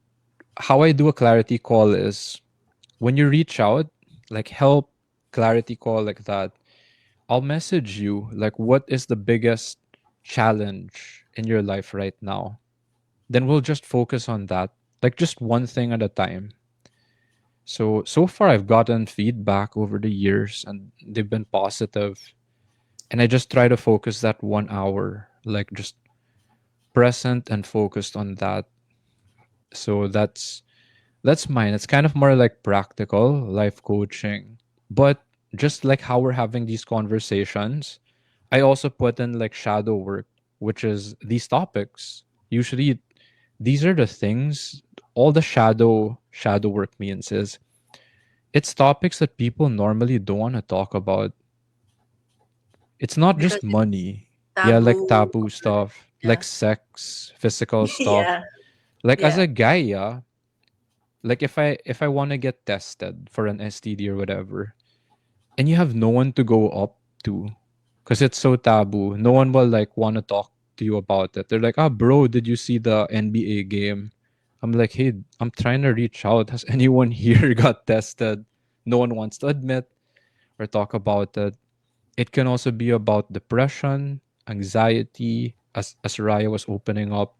S1: how I do a clarity call is when you reach out, like help clarity call like that, I'll message you like what is the biggest challenge in your life right now. Then we'll just focus on that, like just one thing at a time. So far I've gotten feedback over the years and they've been positive. And I just try to focus that 1 hour, like just present and focused on that. So that's mine. It's kind of more like practical life coaching. But just like how we're having these conversations, I also put in like shadow work, which is these topics. Usually these are the things all the shadow work means is it's topics that people normally don't want to talk about. It's not
S2: Because
S1: just
S2: it's
S1: money. Yeah, like
S2: taboo.
S1: taboo stuff,
S2: Yeah.
S1: like sex, physical stuff.
S2: Yeah.
S1: Like as
S2: Yeah.
S1: a guy, yeah, like if I want to get tested for an STD or whatever, and you have no one to go up to because it's so taboo. No one will like want to talk to you about it. They're like, "Ah, bro, did you see the NBA game?" I'm like, "Hey, I'm trying to reach out. Has anyone here got tested?" No one wants to admit or talk about it. It can also be about depression, anxiety, as Raya was opening up,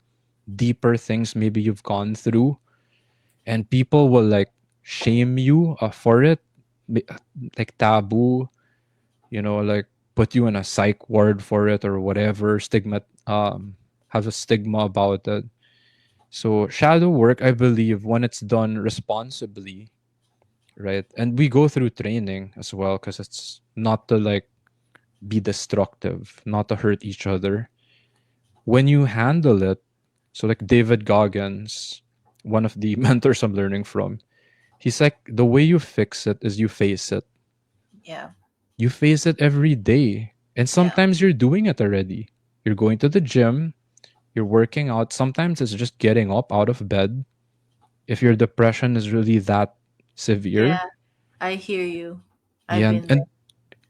S1: deeper things maybe you've gone through, and people will like shame you for it, ma- like taboo, like put you in a psych ward for it or whatever, has a stigma about it. So shadow work, I believe, when it's done responsibly, right? And we go through training as well because it's not to like be destructive, not to hurt each other. When you handle it, so like David Goggins, one of the mentors I'm learning from, he's like, the way you fix it is you face it.
S2: Yeah.
S1: You face it every day. And
S2: Yeah.
S1: sometimes you're doing it already. You're going to the gym, you're working out. Sometimes it's just getting up out of bed. If your depression is really that severe,
S2: Yeah. I hear you. I've
S1: yeah,
S2: been there.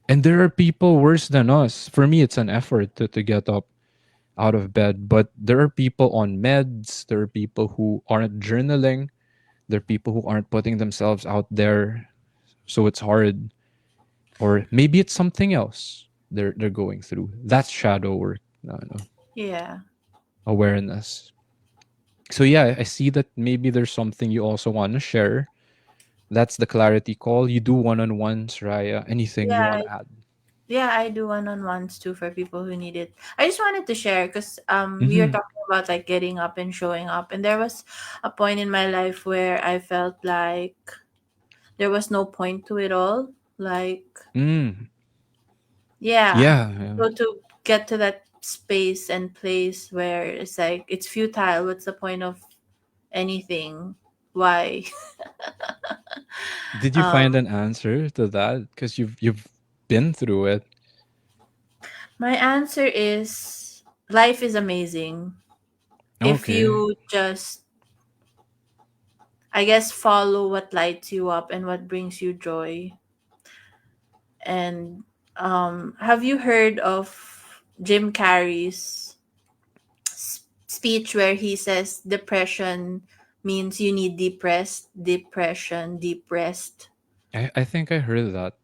S1: and there are people worse than us. For me, it's an effort to get up out of bed. But there are people on meds, there are people who aren't journaling, there are people who aren't putting themselves out there. So it's hard. Or maybe it's something else they're going through. That's shadow work. No,
S2: Yeah.
S1: awareness. So yeah, I see that maybe there's something you also want to share. That's the clarity call. You do one-on-ones, Raya. Anything you want
S2: Yeah.
S1: to add?
S2: Yeah, I do one-on-ones too for people who need it. I just wanted to share because we were
S1: Mm-hmm.
S2: talking about like getting up and showing up, and there was a point in my life where I felt like there was no point to it all. Like,
S1: Mm.
S2: yeah.
S1: Yeah, yeah.
S2: So to get to that space and place where it's like it's futile. What's the point of anything? Why?
S1: Did you find
S2: um,
S1: an answer to that? Because you've been through it.
S2: my answer is life is amazing if
S1: Okay.
S2: you just, I guess, follow what lights you up and what brings you joy. And have you heard of Jim Carrey's speech where he says depression means you need depressed, depression, depressed.
S1: I think I heard that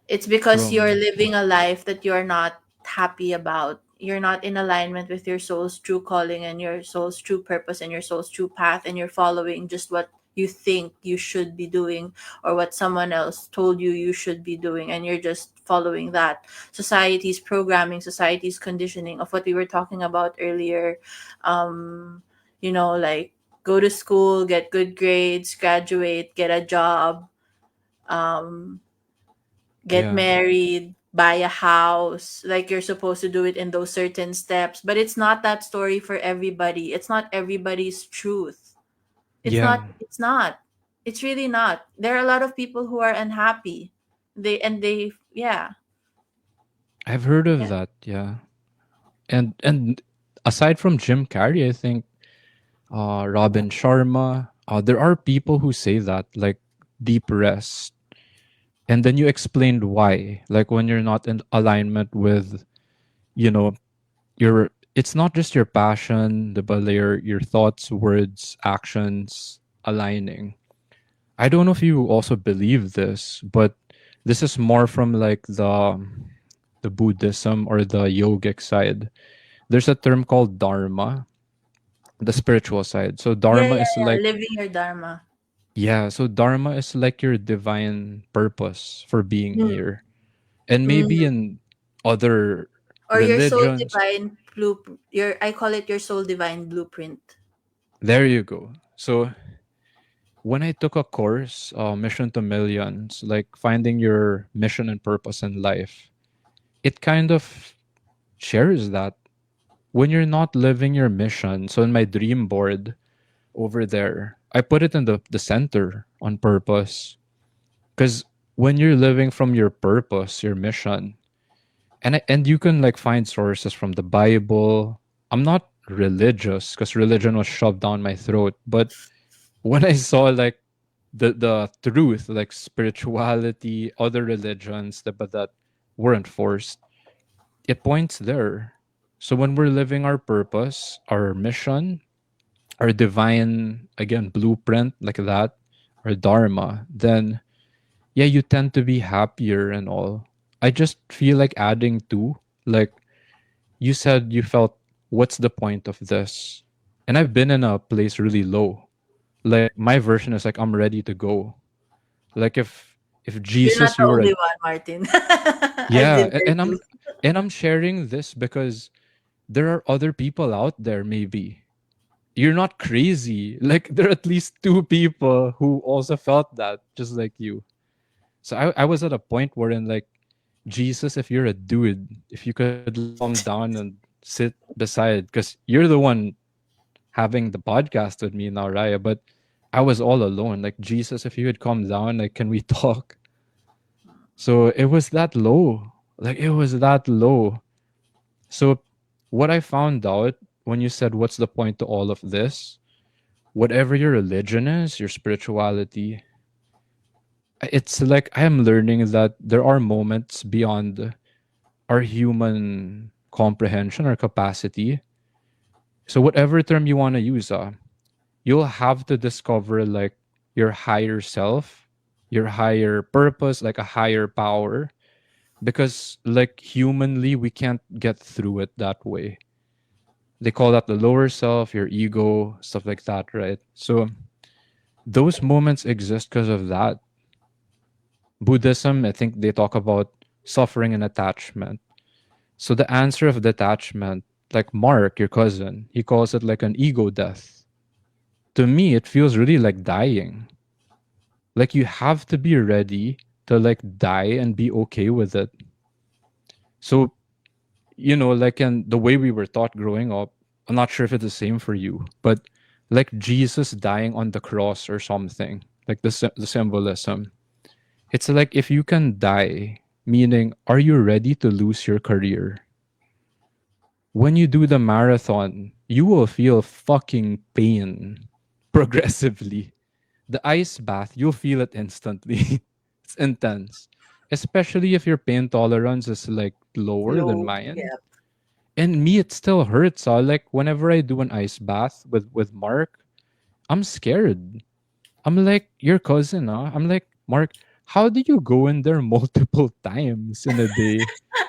S2: It's because you're
S1: from.
S2: living a life that you're not happy about. You're not in alignment with your soul's true calling and your soul's true purpose and your soul's true path, and you're following just what you think you should be doing or what someone else told you you should be doing, and you're just following that society's programming, society's conditioning of what we were talking about earlier. um like, go to school, get good grades, graduate, get a job, um get
S1: Yeah,
S2: married, buy a house. Like, you're supposed to do it in those certain steps. But it's not that story for everybody. It's not everybody's truth. It's
S1: yeah,
S2: not, it's not. It's really not. There are a lot of people who are unhappy. Yeah.
S1: I've heard of
S2: Yeah.
S1: that. Yeah, and aside from Jim Carrey, I think Robin Sharma. There are people who say that, like, deep rest, and then you explained why. Like, when you're not in alignment with, you know, your, it's not just your passion, but your thoughts, words, actions aligning. I don't know if you also believe this, but this is more from like the Buddhism or the yogic side. There's a term called dharma, the spiritual side. So
S2: Yeah,
S1: dharma
S2: yeah,
S1: is
S2: yeah.
S1: like,
S2: Living your dharma.
S1: yeah, so dharma is like your divine purpose for being
S2: Mm.
S1: here. And maybe
S2: Mm.
S1: in other
S2: Or your soul
S1: religions,
S2: divine blueprint. I call it your soul divine blueprint.
S1: there you go. So when I took a course, Mission to Millions, like finding your mission and purpose in life, it kind of shares that when you're not living your mission. So in my dream board over there, I put it in the center on purpose. Because when you're living from your purpose, your mission, and you can like find sources from the Bible. I'm not religious because religion was shoved down my throat, but when I saw like the truth, like spirituality, other religions that but that weren't forced, it points there. So when we're living our purpose, our mission, our divine again blueprint like that, our dharma, then yeah, you tend to be happier and all. I just feel like adding to, like, you said you felt, what's the point of this? And I've been in a place really low. Like my version is like I'm ready to go. Like if
S2: You're not
S1: Jesus,
S2: the
S1: you were a,
S2: only one, Martin. I've
S1: yeah,
S2: been there too.
S1: and I'm sharing this because there are other people out there maybe. You're not crazy. Like there are at least two people who also felt that just like you. So I was at a point wherein like, Jesus, if you're a dude, if you could like come down and sit beside, because you're the one having the podcast with me now, Raya, but I was all alone. Like, Jesus, if you had come down, like, can we talk? So it was that low. Like, it was that low. So what I found out when you said, what's the point to all of this? Whatever your religion is, your spirituality, it's like I am learning that there are moments beyond our human comprehension or capacity. So whatever term you want to use, you'll have to discover like your higher self, your higher purpose, like a higher power. Because like humanly, we can't get through it that way. They call that the lower self, your ego, stuff like that, right? So those moments exist because of that. Buddhism, I think they talk about suffering and attachment. So the answer of detachment, like Mark, your cousin, he calls it like an ego death. To me, it feels really like dying. Like you have to be ready to like die and be okay with it. So, like in the way we were taught growing up, I'm not sure if it's the same for you, but like Jesus dying on the cross or something, like the symbolism. It's like if you can die, meaning are you ready to lose your career? When you do the marathon, you will feel fucking pain progressively. The ice bath, you'll feel it instantly. It's intense. Especially if your pain tolerance is like lower than
S2: Low.
S1: mine.
S2: Yeah.
S1: And me, it still hurts. Like whenever I do an ice bath with Mark, I'm scared. I'm like, your cousin, huh? I'm like, Mark, how do you go in there multiple times in a day?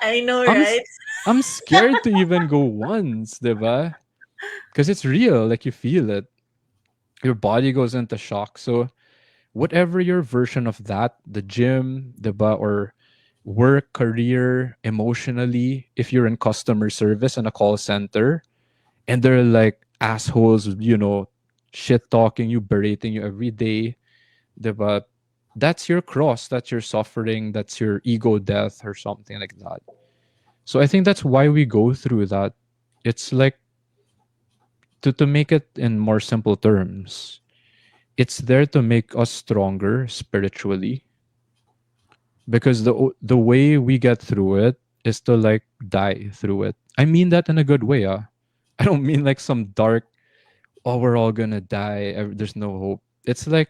S2: I know,
S1: I'm
S2: right?
S1: s- I'm scared to even go once, diba? Because it's real. Like you feel it. Your body goes into shock. So whatever your version of that, the gym, diba, or work, career, emotionally, if you're in customer service in a call center, and they're like assholes, shit talking you, berating you every day, diba? That's your cross, that's your suffering, that's your ego death or something like that. So I think that's why we go through that. It's like to make it in more simple terms, it's there to make us stronger spiritually because the way we get through it is to like die through it. I mean that in a good way, ah. I don't mean like some dark, oh, we're all gonna die, there's no hope. It's like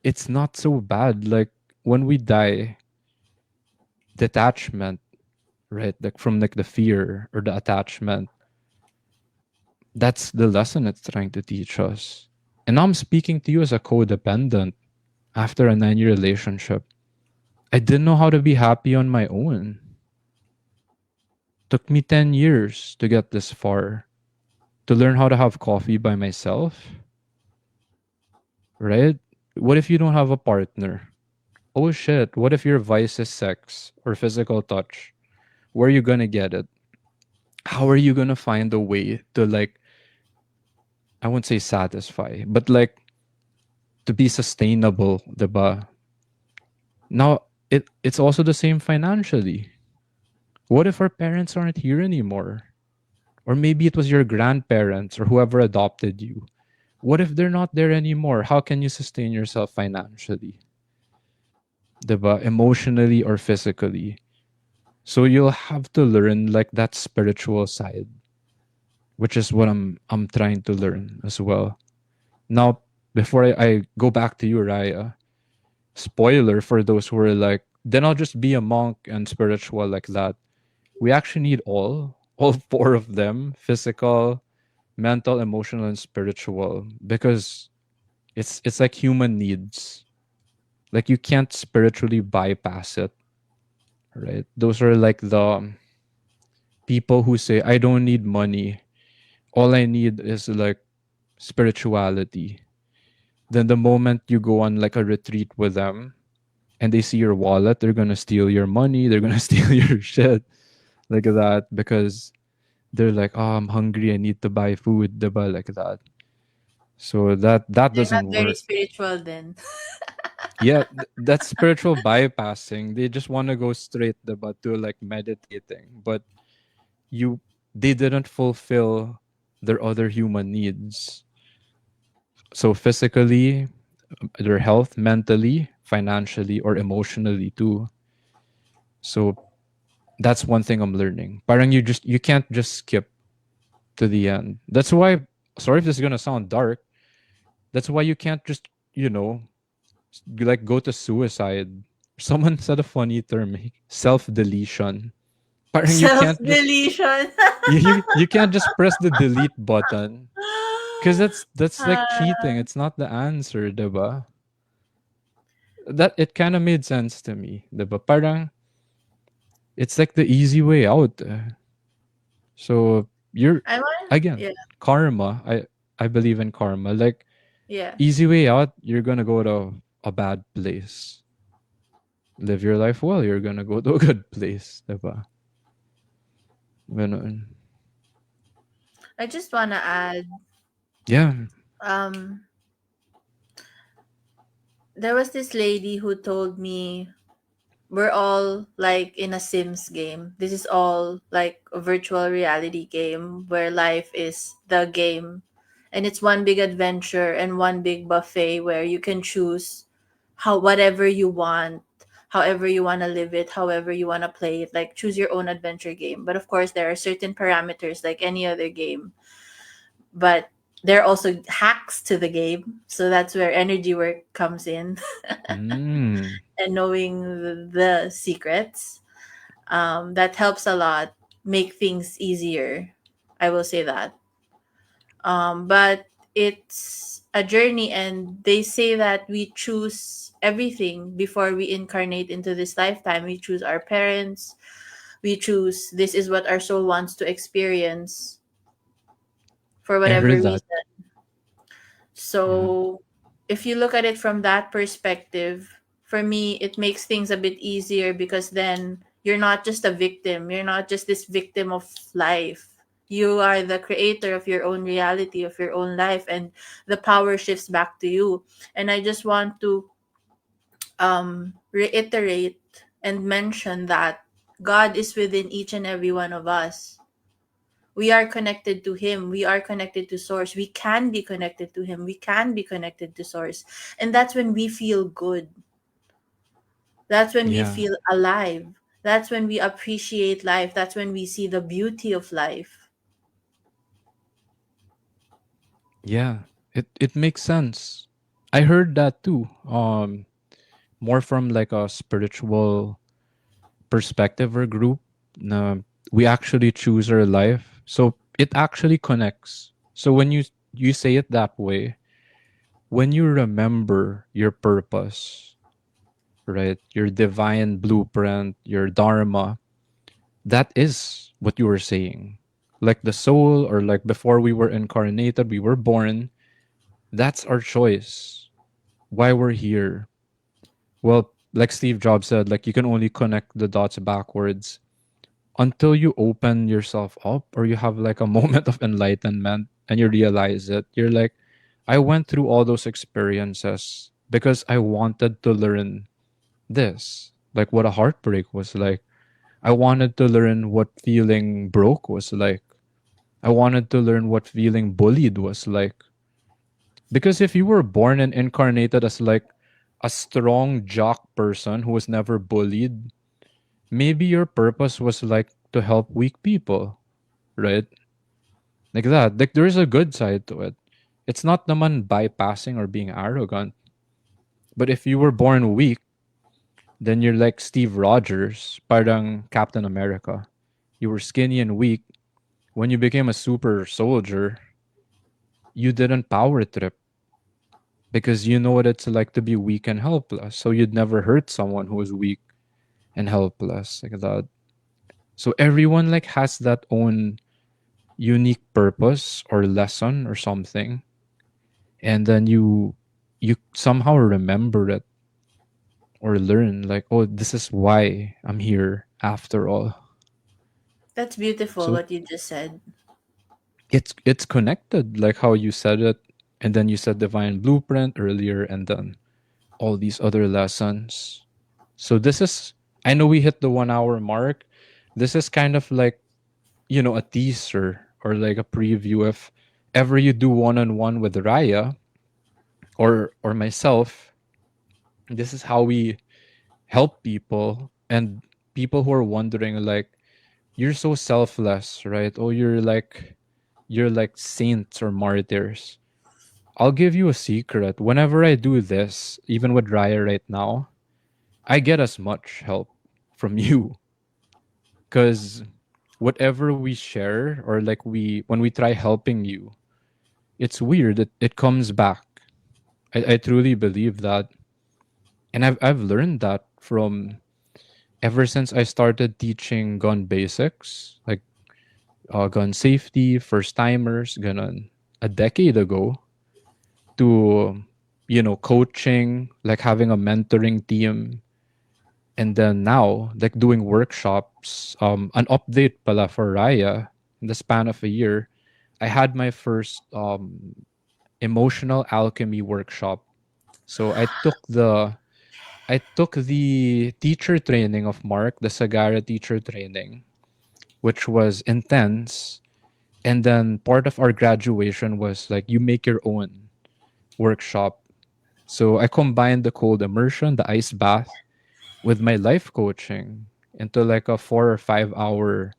S1: it's not so bad. Like when we die, detachment, right? Like from like the fear or the attachment, that's the lesson it's trying to teach us. And I'm speaking to you as a codependent after a 9-year relationship. I didn't know how to be happy on my own. Took me 10 years to get this far, to learn how to have coffee by myself, right? What if you don't have a partner? Oh shit, what if your vice is sex or physical touch? Where are you gonna get it? How are you gonna find a way to like, I won't say satisfy, but like to be sustainable, diba? Now, it's also the same financially. What if our parents aren't here anymore? Or maybe it was your grandparents or whoever adopted you. What if they're not there anymore? How can you sustain yourself financially? Diba? Emotionally or physically. So you'll have to learn like that spiritual side, which is what I'm trying to learn as well. Now, before I go back to you, Raya, spoiler for those who are like, then I'll just be a monk and spiritual like that. We actually need all four of them: physical, mental, emotional, and spiritual, because it's like human needs. Like you can't spiritually bypass it, right? Those are like the people who say, I don't need money, all I need is like spirituality. Then the moment you go on like a retreat with them and they see your wallet, they're gonna steal your money, they're gonna steal your shit like that, because they're like, oh, I'm hungry, I need to buy food, diba? Like that. So that
S2: They're not
S1: doesn't
S2: very
S1: work.
S2: spiritual then.
S1: Yeah, that's spiritual bypassing. They just want to go straight diba, to like meditating, but you they didn't fulfill their other human needs. So physically, their health, mentally, financially, or emotionally too. So that's one thing I'm learning. Parang you can't just skip to the end. That's why, sorry if this is gonna sound dark. That's why you can't just, you know, like go to suicide. Someone said a funny term, self deletion. Parang you
S2: Self
S1: can't just
S2: deletion.
S1: you can't just press the delete button, because that's like cheating. It's not the answer, diba? That it kind of made sense to me, diba? Parang it's like the easy way out. So you're
S2: I want,
S1: again
S2: yeah,
S1: karma. I believe in karma. Like
S2: yeah.
S1: easy way out, you're gonna go to a bad place. Live your life well, you're gonna go to a good place, diba? Ganun.
S2: I just wanna add,
S1: Yeah.
S2: um, there was this lady who told me we're all like in a Sims game. This is all like a virtual reality game where life is the game. And it's one big adventure and one big buffet where you can choose how whatever you want, however you want to live it, however you want to play it, like choose your own adventure game. But of course there are certain parameters like any other game. But there are also hacks to the game. So that's where energy work comes in
S1: Mm.
S2: and knowing the secrets. That helps a lot. make things easier. I will say that. But it's a journey, and they say that we choose everything before we incarnate into this lifetime. We choose our parents, we choose this is what our soul wants to experience for
S1: I
S2: whatever
S1: heard that.
S2: reason.
S1: Yeah.
S2: So if you look at it from that perspective, for me, it makes things a bit easier because then you're not just a victim. You're not just this victim of life. You are the creator of your own reality, of your own life, and the power shifts back to you. And I just want to reiterate and mention that God is within each and every one of us. We are connected to him, we are connected to source, we can be connected to him, we can be connected to source. And that's when we feel good, that's when we
S1: Yeah.
S2: feel alive, that's when we appreciate life, that's when we see the beauty of life.
S1: Yeah. It makes sense. I heard that too. More from like a spiritual perspective or group. Na we actually choose our life. So it actually connects. So when you say it that way, when you remember your purpose, right? Your divine blueprint, your dharma, that is what you were saying. Like the soul, or like before we were incarnated, we were born. That's our choice. Why we're here. Well, like Steve Jobs said, like you can only connect the dots backwards until you open yourself up, or you have like a moment of enlightenment and you realize it. You're like, I went through all those experiences because I wanted to learn this. Like what a heartbreak was like. I wanted to learn what feeling broke was like. I wanted to learn what feeling bullied was like. Because if you were born and incarnated as like a strong jock person who was never bullied, maybe your purpose was like to help weak people, right? Like that. Like there is a good side to it. It's not naman bypassing or being arrogant. But if you were born weak, then you're like Steve Rogers, parang Captain America. You were skinny and weak. When you became a super soldier, you didn't power trip because you know what it's like to be weak and helpless. So you'd never hurt someone who was weak and helpless like that. So everyone like has that own unique purpose or lesson or something, and then you somehow remember it or learn like, oh, this is why I'm here after all.
S2: That's beautiful
S1: So
S2: what you just said.
S1: it's connected like how you said it, and then you said divine blueprint earlier, and then all these other lessons. So this is, I know we hit the 1 hour mark. This is kind of like, a teaser or like a preview. If ever you do one-on-one with Raya or myself, this is how we help people, and people who are wondering like, you're so selfless, right? Oh, you're like saints or martyrs. I'll give you a secret. Whenever I do this, even with Raya right now, I get as much help from you, because whatever we share, or like when we try helping you, it's weird. It comes back. I truly believe that. And I've learned that from ever since I started teaching gun basics, like gun safety, first timers, ganun, a decade ago, to coaching, like having a mentoring team, and then now like doing workshops. An update pala for Raya, in the span of a year, I had my first emotional alchemy workshop. So I took the teacher training of Mark, the Sagara teacher training, which was intense. And then part of our graduation was like you make your own workshop. So I combined the cold immersion, the ice bath, with my life coaching into like a 4 or 5 hour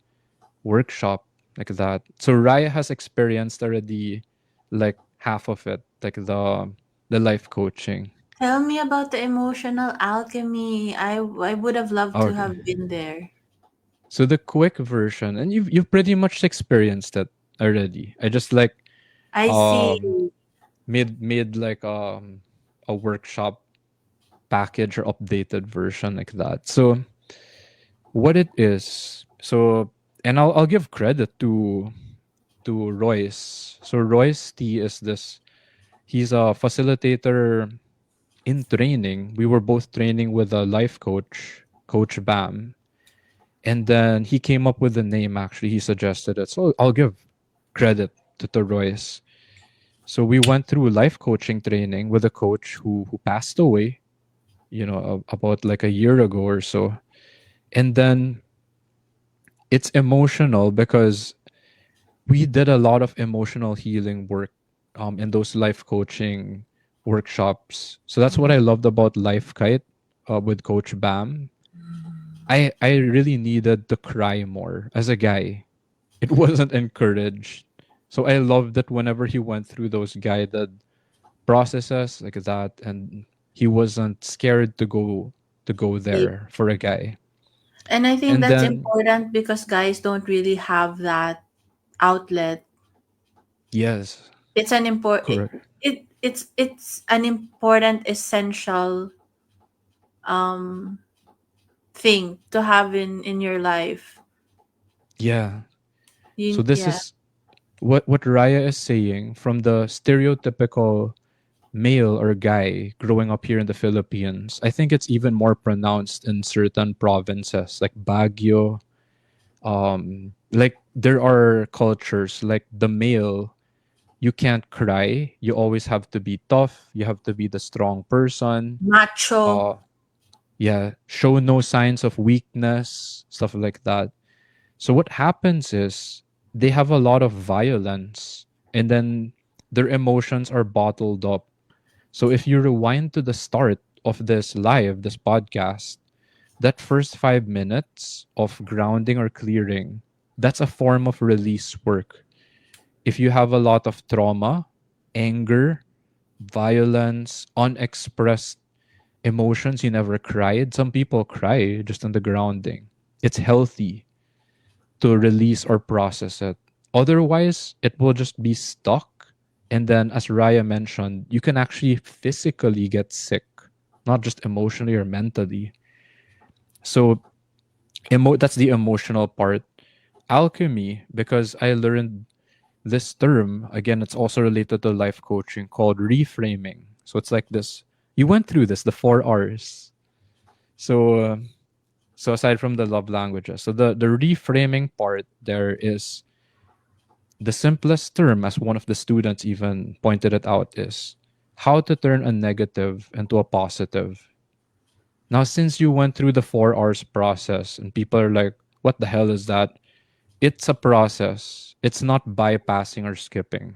S1: workshop like that. So Raya has experienced already like half of it, like the life coaching.
S2: Tell me about the emotional alchemy. I would have loved to
S1: Okay.
S2: have been there.
S1: So the quick version, and you've pretty much experienced it already. I just like
S2: I see.
S1: um made like a workshop package or updated version like that. So what it is, so and I'll give credit to Royce. So Royce T is this, he's a facilitator in training. We were both training with a life coach, Coach Bam. And then he came up with the name actually. He suggested it. So I'll give credit to Royce. So we went through life coaching training with a coach who passed away, about like a year ago or so. And then it's emotional because we did a lot of emotional healing work in those life coaching workshops. So that's what I loved about Life Kite with Coach Bam. I really needed to cry more as a guy. It wasn't encouraged. So I loved that whenever he went through those guided processes like that, and he wasn't scared to go
S2: Deep.
S1: there for a guy.
S2: And I think
S1: And
S2: that's
S1: then
S2: important because guys don't really have that outlet.
S1: yes,
S2: It's an important
S1: correct.
S2: it's an important essential um thing to have in your life.
S1: Yeah. So
S2: You
S1: this
S2: yeah.
S1: is what Raya is saying from the stereotypical male or guy growing up here in the Philippines. I think it's even more pronounced in certain provinces like Baguio. Like there are cultures like the male, you can't cry. You always have to be tough. You have to be the strong person.
S2: Macho.
S1: Uh, yeah, show no signs of weakness, stuff like that. So what happens is they have a lot of violence, and then their emotions are bottled up. So if you rewind to the start of this podcast, that first 5 minutes of grounding or clearing, that's a form of release work. If you have a lot of trauma, anger, violence, unexpressed emotions, you never cried. Some people cry just on the grounding. It's healthy to release or process it. Otherwise, it will just be stuck. And then, as Raya mentioned, you can actually physically get sick, not just emotionally or mentally. So, that's the emotional part. Alchemy, because I learned this term, again, it's also related to life coaching called reframing. So, it's like this, you went through this, the 4 R's. So, aside from the love languages, so the reframing part there is the simplest term, as one of the students even pointed it out, is how to turn a negative into a positive. Now, since you went through the 4 R's process and people are like, what the hell is that? It's a process. It's not bypassing or skipping.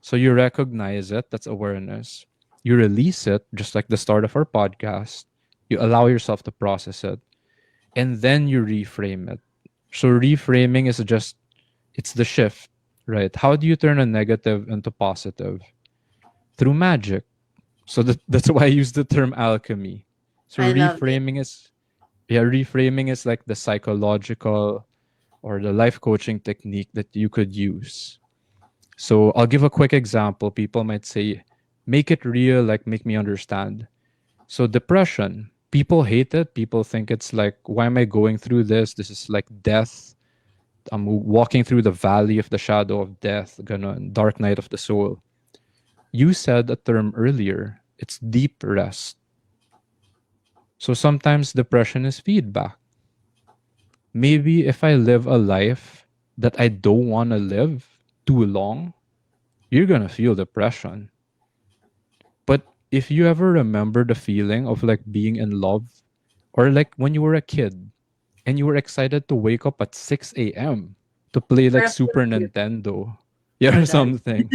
S1: So you recognize it, that's awareness. You release it, just like the start of our podcast. You allow yourself to process it. And then you reframe it. So reframing is just, it's the shift, right? How do you turn a negative into positive? Through magic. So that's why I use the term alchemy. So
S2: I love it.
S1: reframing is like the psychological or the life coaching technique that you could use. So I'll give a quick example. People might say, make it real, like make me understand. So depression, people hate it. People think it's like, why am I going through this? This is like death. I'm walking through the valley of the shadow of death, dark night of the soul. You said a term earlier. It's deep rest. So sometimes depression is feedback. Maybe if I live a life that I don't want to live too long, you're going to feel depression. But if you ever remember the feeling of like being in love, or like when you were a kid and you were excited to wake up at 6 a.m. to play
S2: For
S1: like
S2: a
S1: Super
S2: full trip.
S1: Nintendo,
S2: Oh
S1: yeah,
S2: my
S1: or
S2: god.
S1: something.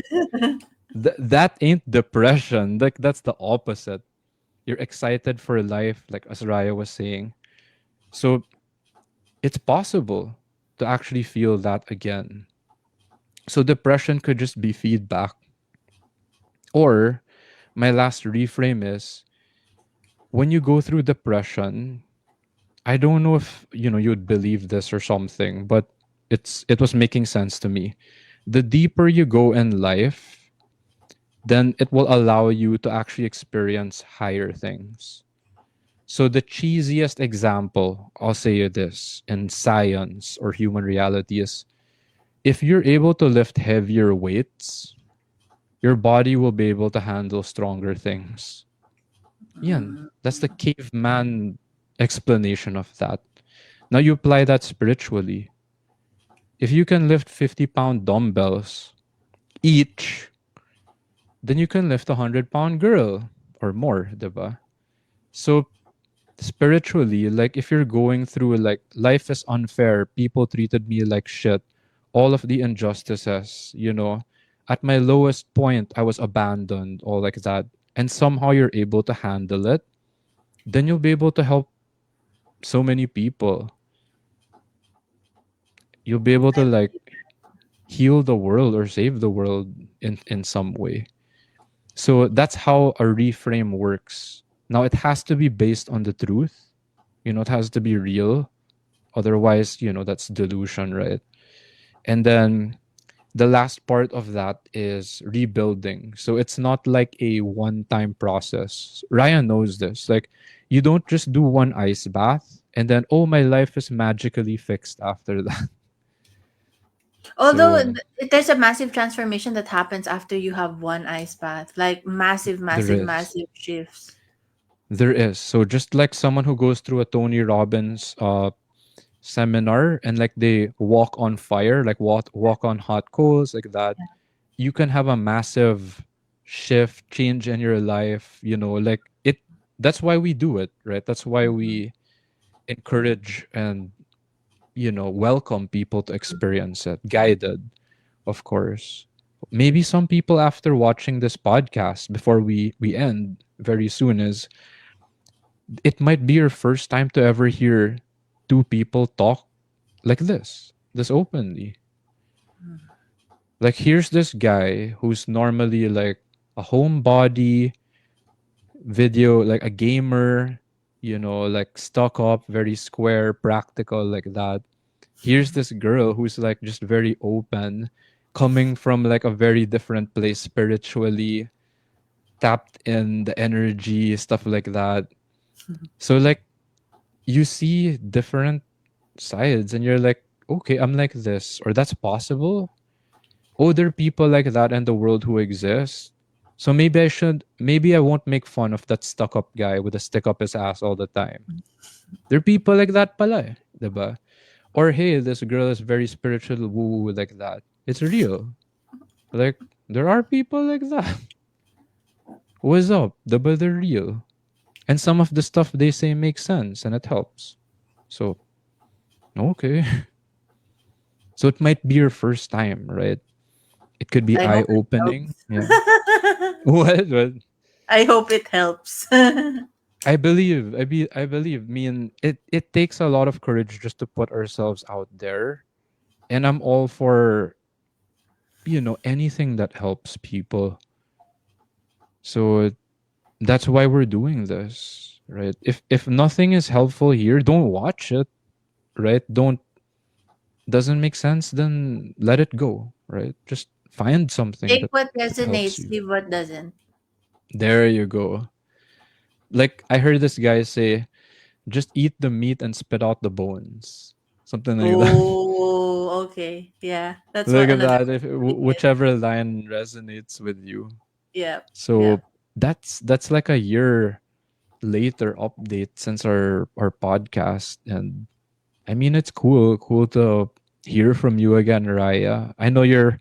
S1: That ain't depression. Like that's the opposite. You're excited for life, like as Raya was saying. So it's possible to actually feel that again. So depression could just be feedback. Or my last reframe is when you go through depression, I don't know if you'd believe this or something, but it was making sense to me. The deeper you go in life, then it will allow you to actually experience higher things. So the cheesiest example, I'll say you this, in science or human reality is if you're able to lift heavier weights, your body will be able to handle stronger things. Yan, that's the caveman explanation of that. Now you apply that spiritually. If you can lift 50-pound dumbbells each, then you can lift a 100-pound girl or more, diba? So spiritually, like if you're going through like life is unfair, people treated me like shit, all of the injustices, at my lowest point, I was abandoned, all like that, and somehow you're able to handle it, then you'll be able to help so many people. You'll be able to like heal the world or save the world in some way. So that's how a reframe works. Now it has to be based on the truth. It has to be real. Otherwise, that's delusion, right? And then the last part of that is rebuilding. So it's not like a one-time process. Ryan knows this. Like you don't just do one ice bath and then oh my life is magically fixed after that.
S2: Although
S1: So
S2: there's a massive transformation that happens after you have one ice bath, like massive,
S1: there
S2: massive,
S1: is.
S2: massive shifts.
S1: There is. So just like someone who goes through a Tony Robbins seminar and like they walk on fire, like walk on hot coals, like that, you can have a massive shift, change in your life. Like it. That's why we do it, right? That's why we encourage and welcome people to experience it, guided, of course. Maybe some people after watching this podcast before we end very soon is it might be your first time to ever hear two people talk like this openly. Like, here's this guy who's normally like a homebody, video, like a gamer, like stuck up, very square, practical, like that. Here's this girl who's like just very open, coming from like a very different place spiritually, tapped in the energy, stuff like that. So, like, you see different sides and you're like, okay, I'm like this, or that's possible. Oh, there are people like that in the world who exist. So maybe I won't make fun of that stuck up guy with a stick up his ass all the time. There are people like that pala, diba? Or hey, this girl is very spiritual, woo woo like that. It's real. Like there are people like that. What's up? Diba, they're real. And some of the stuff they say makes sense and it helps. So okay. So it might be your first time, right? It could be
S2: I
S1: eye
S2: hope it
S1: opening.
S2: helps.
S1: Yeah. What?
S2: I hope it helps.
S1: I believe. I mean, it takes a lot of courage just to put ourselves out there, and I'm all for anything that helps people. So that's why we're doing this, right? If nothing is helpful here, don't watch it, right? Don't doesn't make sense, then let it go, right? Just find something
S2: Take
S1: that
S2: what
S1: helps
S2: resonates,
S1: you.
S2: leave what doesn't.
S1: There you go. Like I heard this guy say, just eat the meat and spit out the bones. Something like that.
S2: Oh, okay. Yeah, that's
S1: Look
S2: what
S1: at
S2: another
S1: that. If
S2: it.
S1: whichever line resonates with you.
S2: Yeah, yeah.
S1: So that's like a year later update since our podcast, and I mean it's cool to hear from you again, Raya. I know you're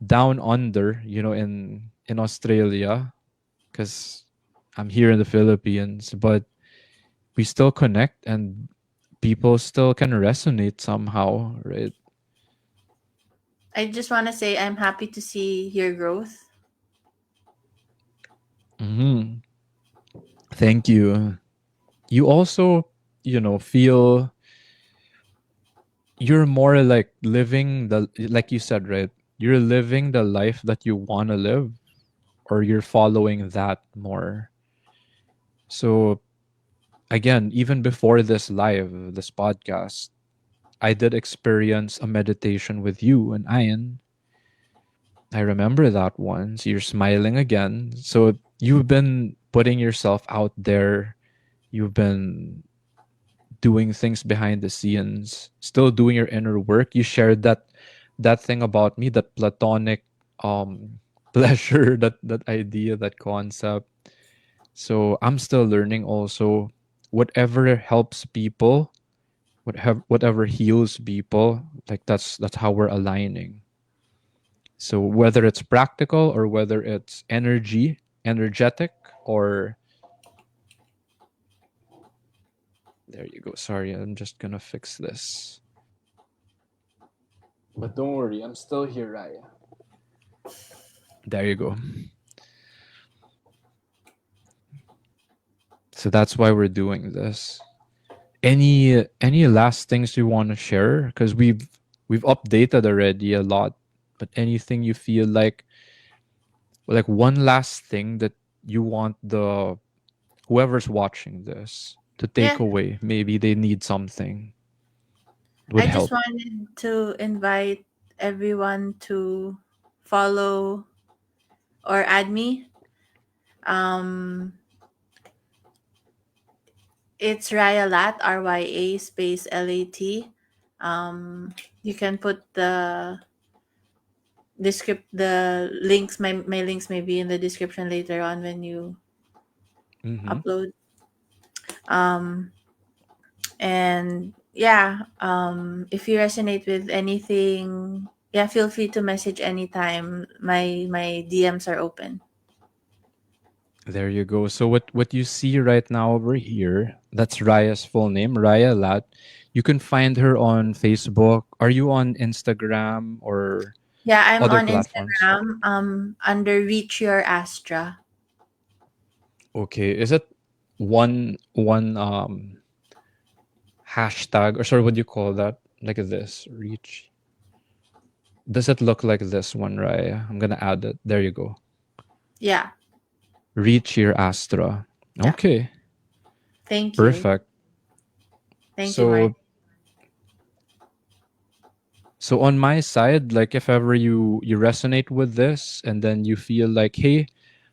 S1: down under, in Australia, because I'm here in the Philippines, but we still connect and people still can resonate somehow, right?
S2: I just want to say I'm happy to see your growth.
S1: Hmm. Thank you. You also, feel you're more like living like you said, right? You're living the life that you want to live, or you're following that more. So again, even before this podcast, I did experience a meditation with you and Ian. I remember that one. So you're smiling again. So you've been putting yourself out there. You've been doing things behind the scenes, still doing your inner work. You shared that thing about me, that platonic pleasure, that idea, that concept. So I'm still learning also. Whatever helps people, whatever heals people, like that's how we're aligning. So whether it's practical or whether it's energetic, or there you go. Sorry, I'm just gonna fix this. But don't worry, I'm still here, Raya. There you go. So that's why we're doing this. Any last things you want to share? Because we've updated already a lot, but anything you feel like one last thing that you want the whoever's watching this to take
S2: Yeah,
S1: away, maybe they need something, would
S2: I just
S1: help.
S2: wanted to invite everyone to follow or add me. Um, it's Rya Lat, RYA space LAT. You can put the links. My links may be in the description later on when you
S1: Mm-hmm.
S2: upload. Um, and yeah, if you resonate with anything, yeah, feel free to message anytime. My DMs are open.
S1: There you go. So what you see right now over here, that's Raya's full name, Rya Lat. You can find her on Facebook. Are you on Instagram or
S2: Yeah, I'm
S1: other
S2: on
S1: platforms?
S2: Instagram under Reach Your Astra.
S1: Okay. Is it one hashtag, or sorry, what do you call that? Like this, reach. Does it look like this one, Raya? I'm gonna add it. There you go.
S2: Yeah,
S1: Reach your Astra.
S2: yeah.
S1: Okay.
S2: Thank you.
S1: Perfect.
S2: Thank you, Mark.
S1: So so on my side, like if ever you resonate with this and then you feel like, hey,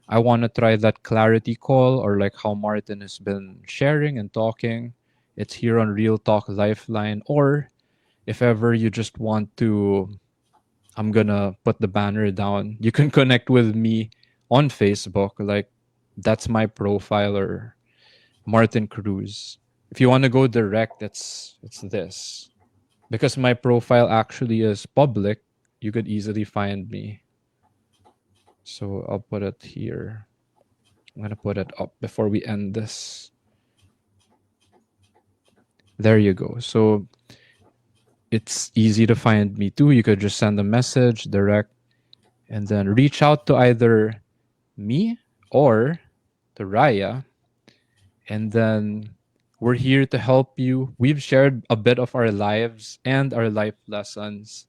S1: I want to try that clarity call, or like how Martin has been sharing and talking, it's here on Real Talk Lifeline. Or if ever you just want to, I'm gonna put the banner down. You can connect with me on Facebook. Like that's my profile, or Martin Cruz. If you want to go direct, it's this. Because my profile actually is public, you could easily find me. So I'll put it here. I'm gonna put it up before we end this. There you go. So it's easy to find me too. You could just send a message direct and then reach out to either me or to Raya. And then we're here to help you. We've shared a bit of our lives and our life lessons.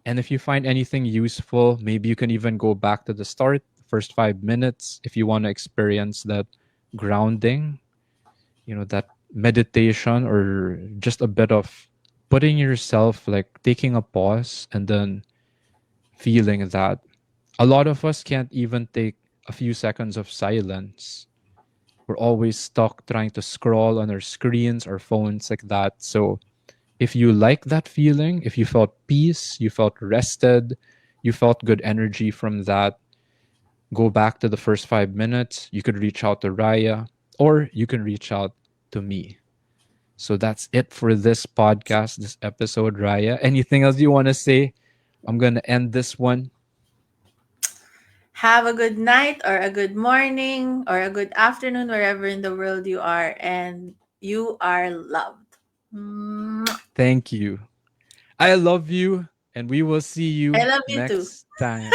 S1: And if you find anything useful, maybe you can even go back to the start, first 5 minutes, if you want to experience that grounding, that meditation, or just a bit of putting yourself, like taking a pause and then feeling that. A lot of us can't even take a few seconds of silence. We're always stuck trying to scroll on our screens or phones like that. So if you like that feeling, if you felt peace, you felt rested, you felt good energy from that, go back to the first 5 minutes. You could reach out to Raya, or you can reach out to me. So that's it for this podcast, this episode, Raya. Anything else you want to say? I'm going to end this one.
S2: Have a good night or a good morning or a good afternoon wherever in the world you are, and you are loved. Mwah.
S1: Thank you. I love you, and we will see
S2: I
S1: you
S2: love you too.
S1: next time.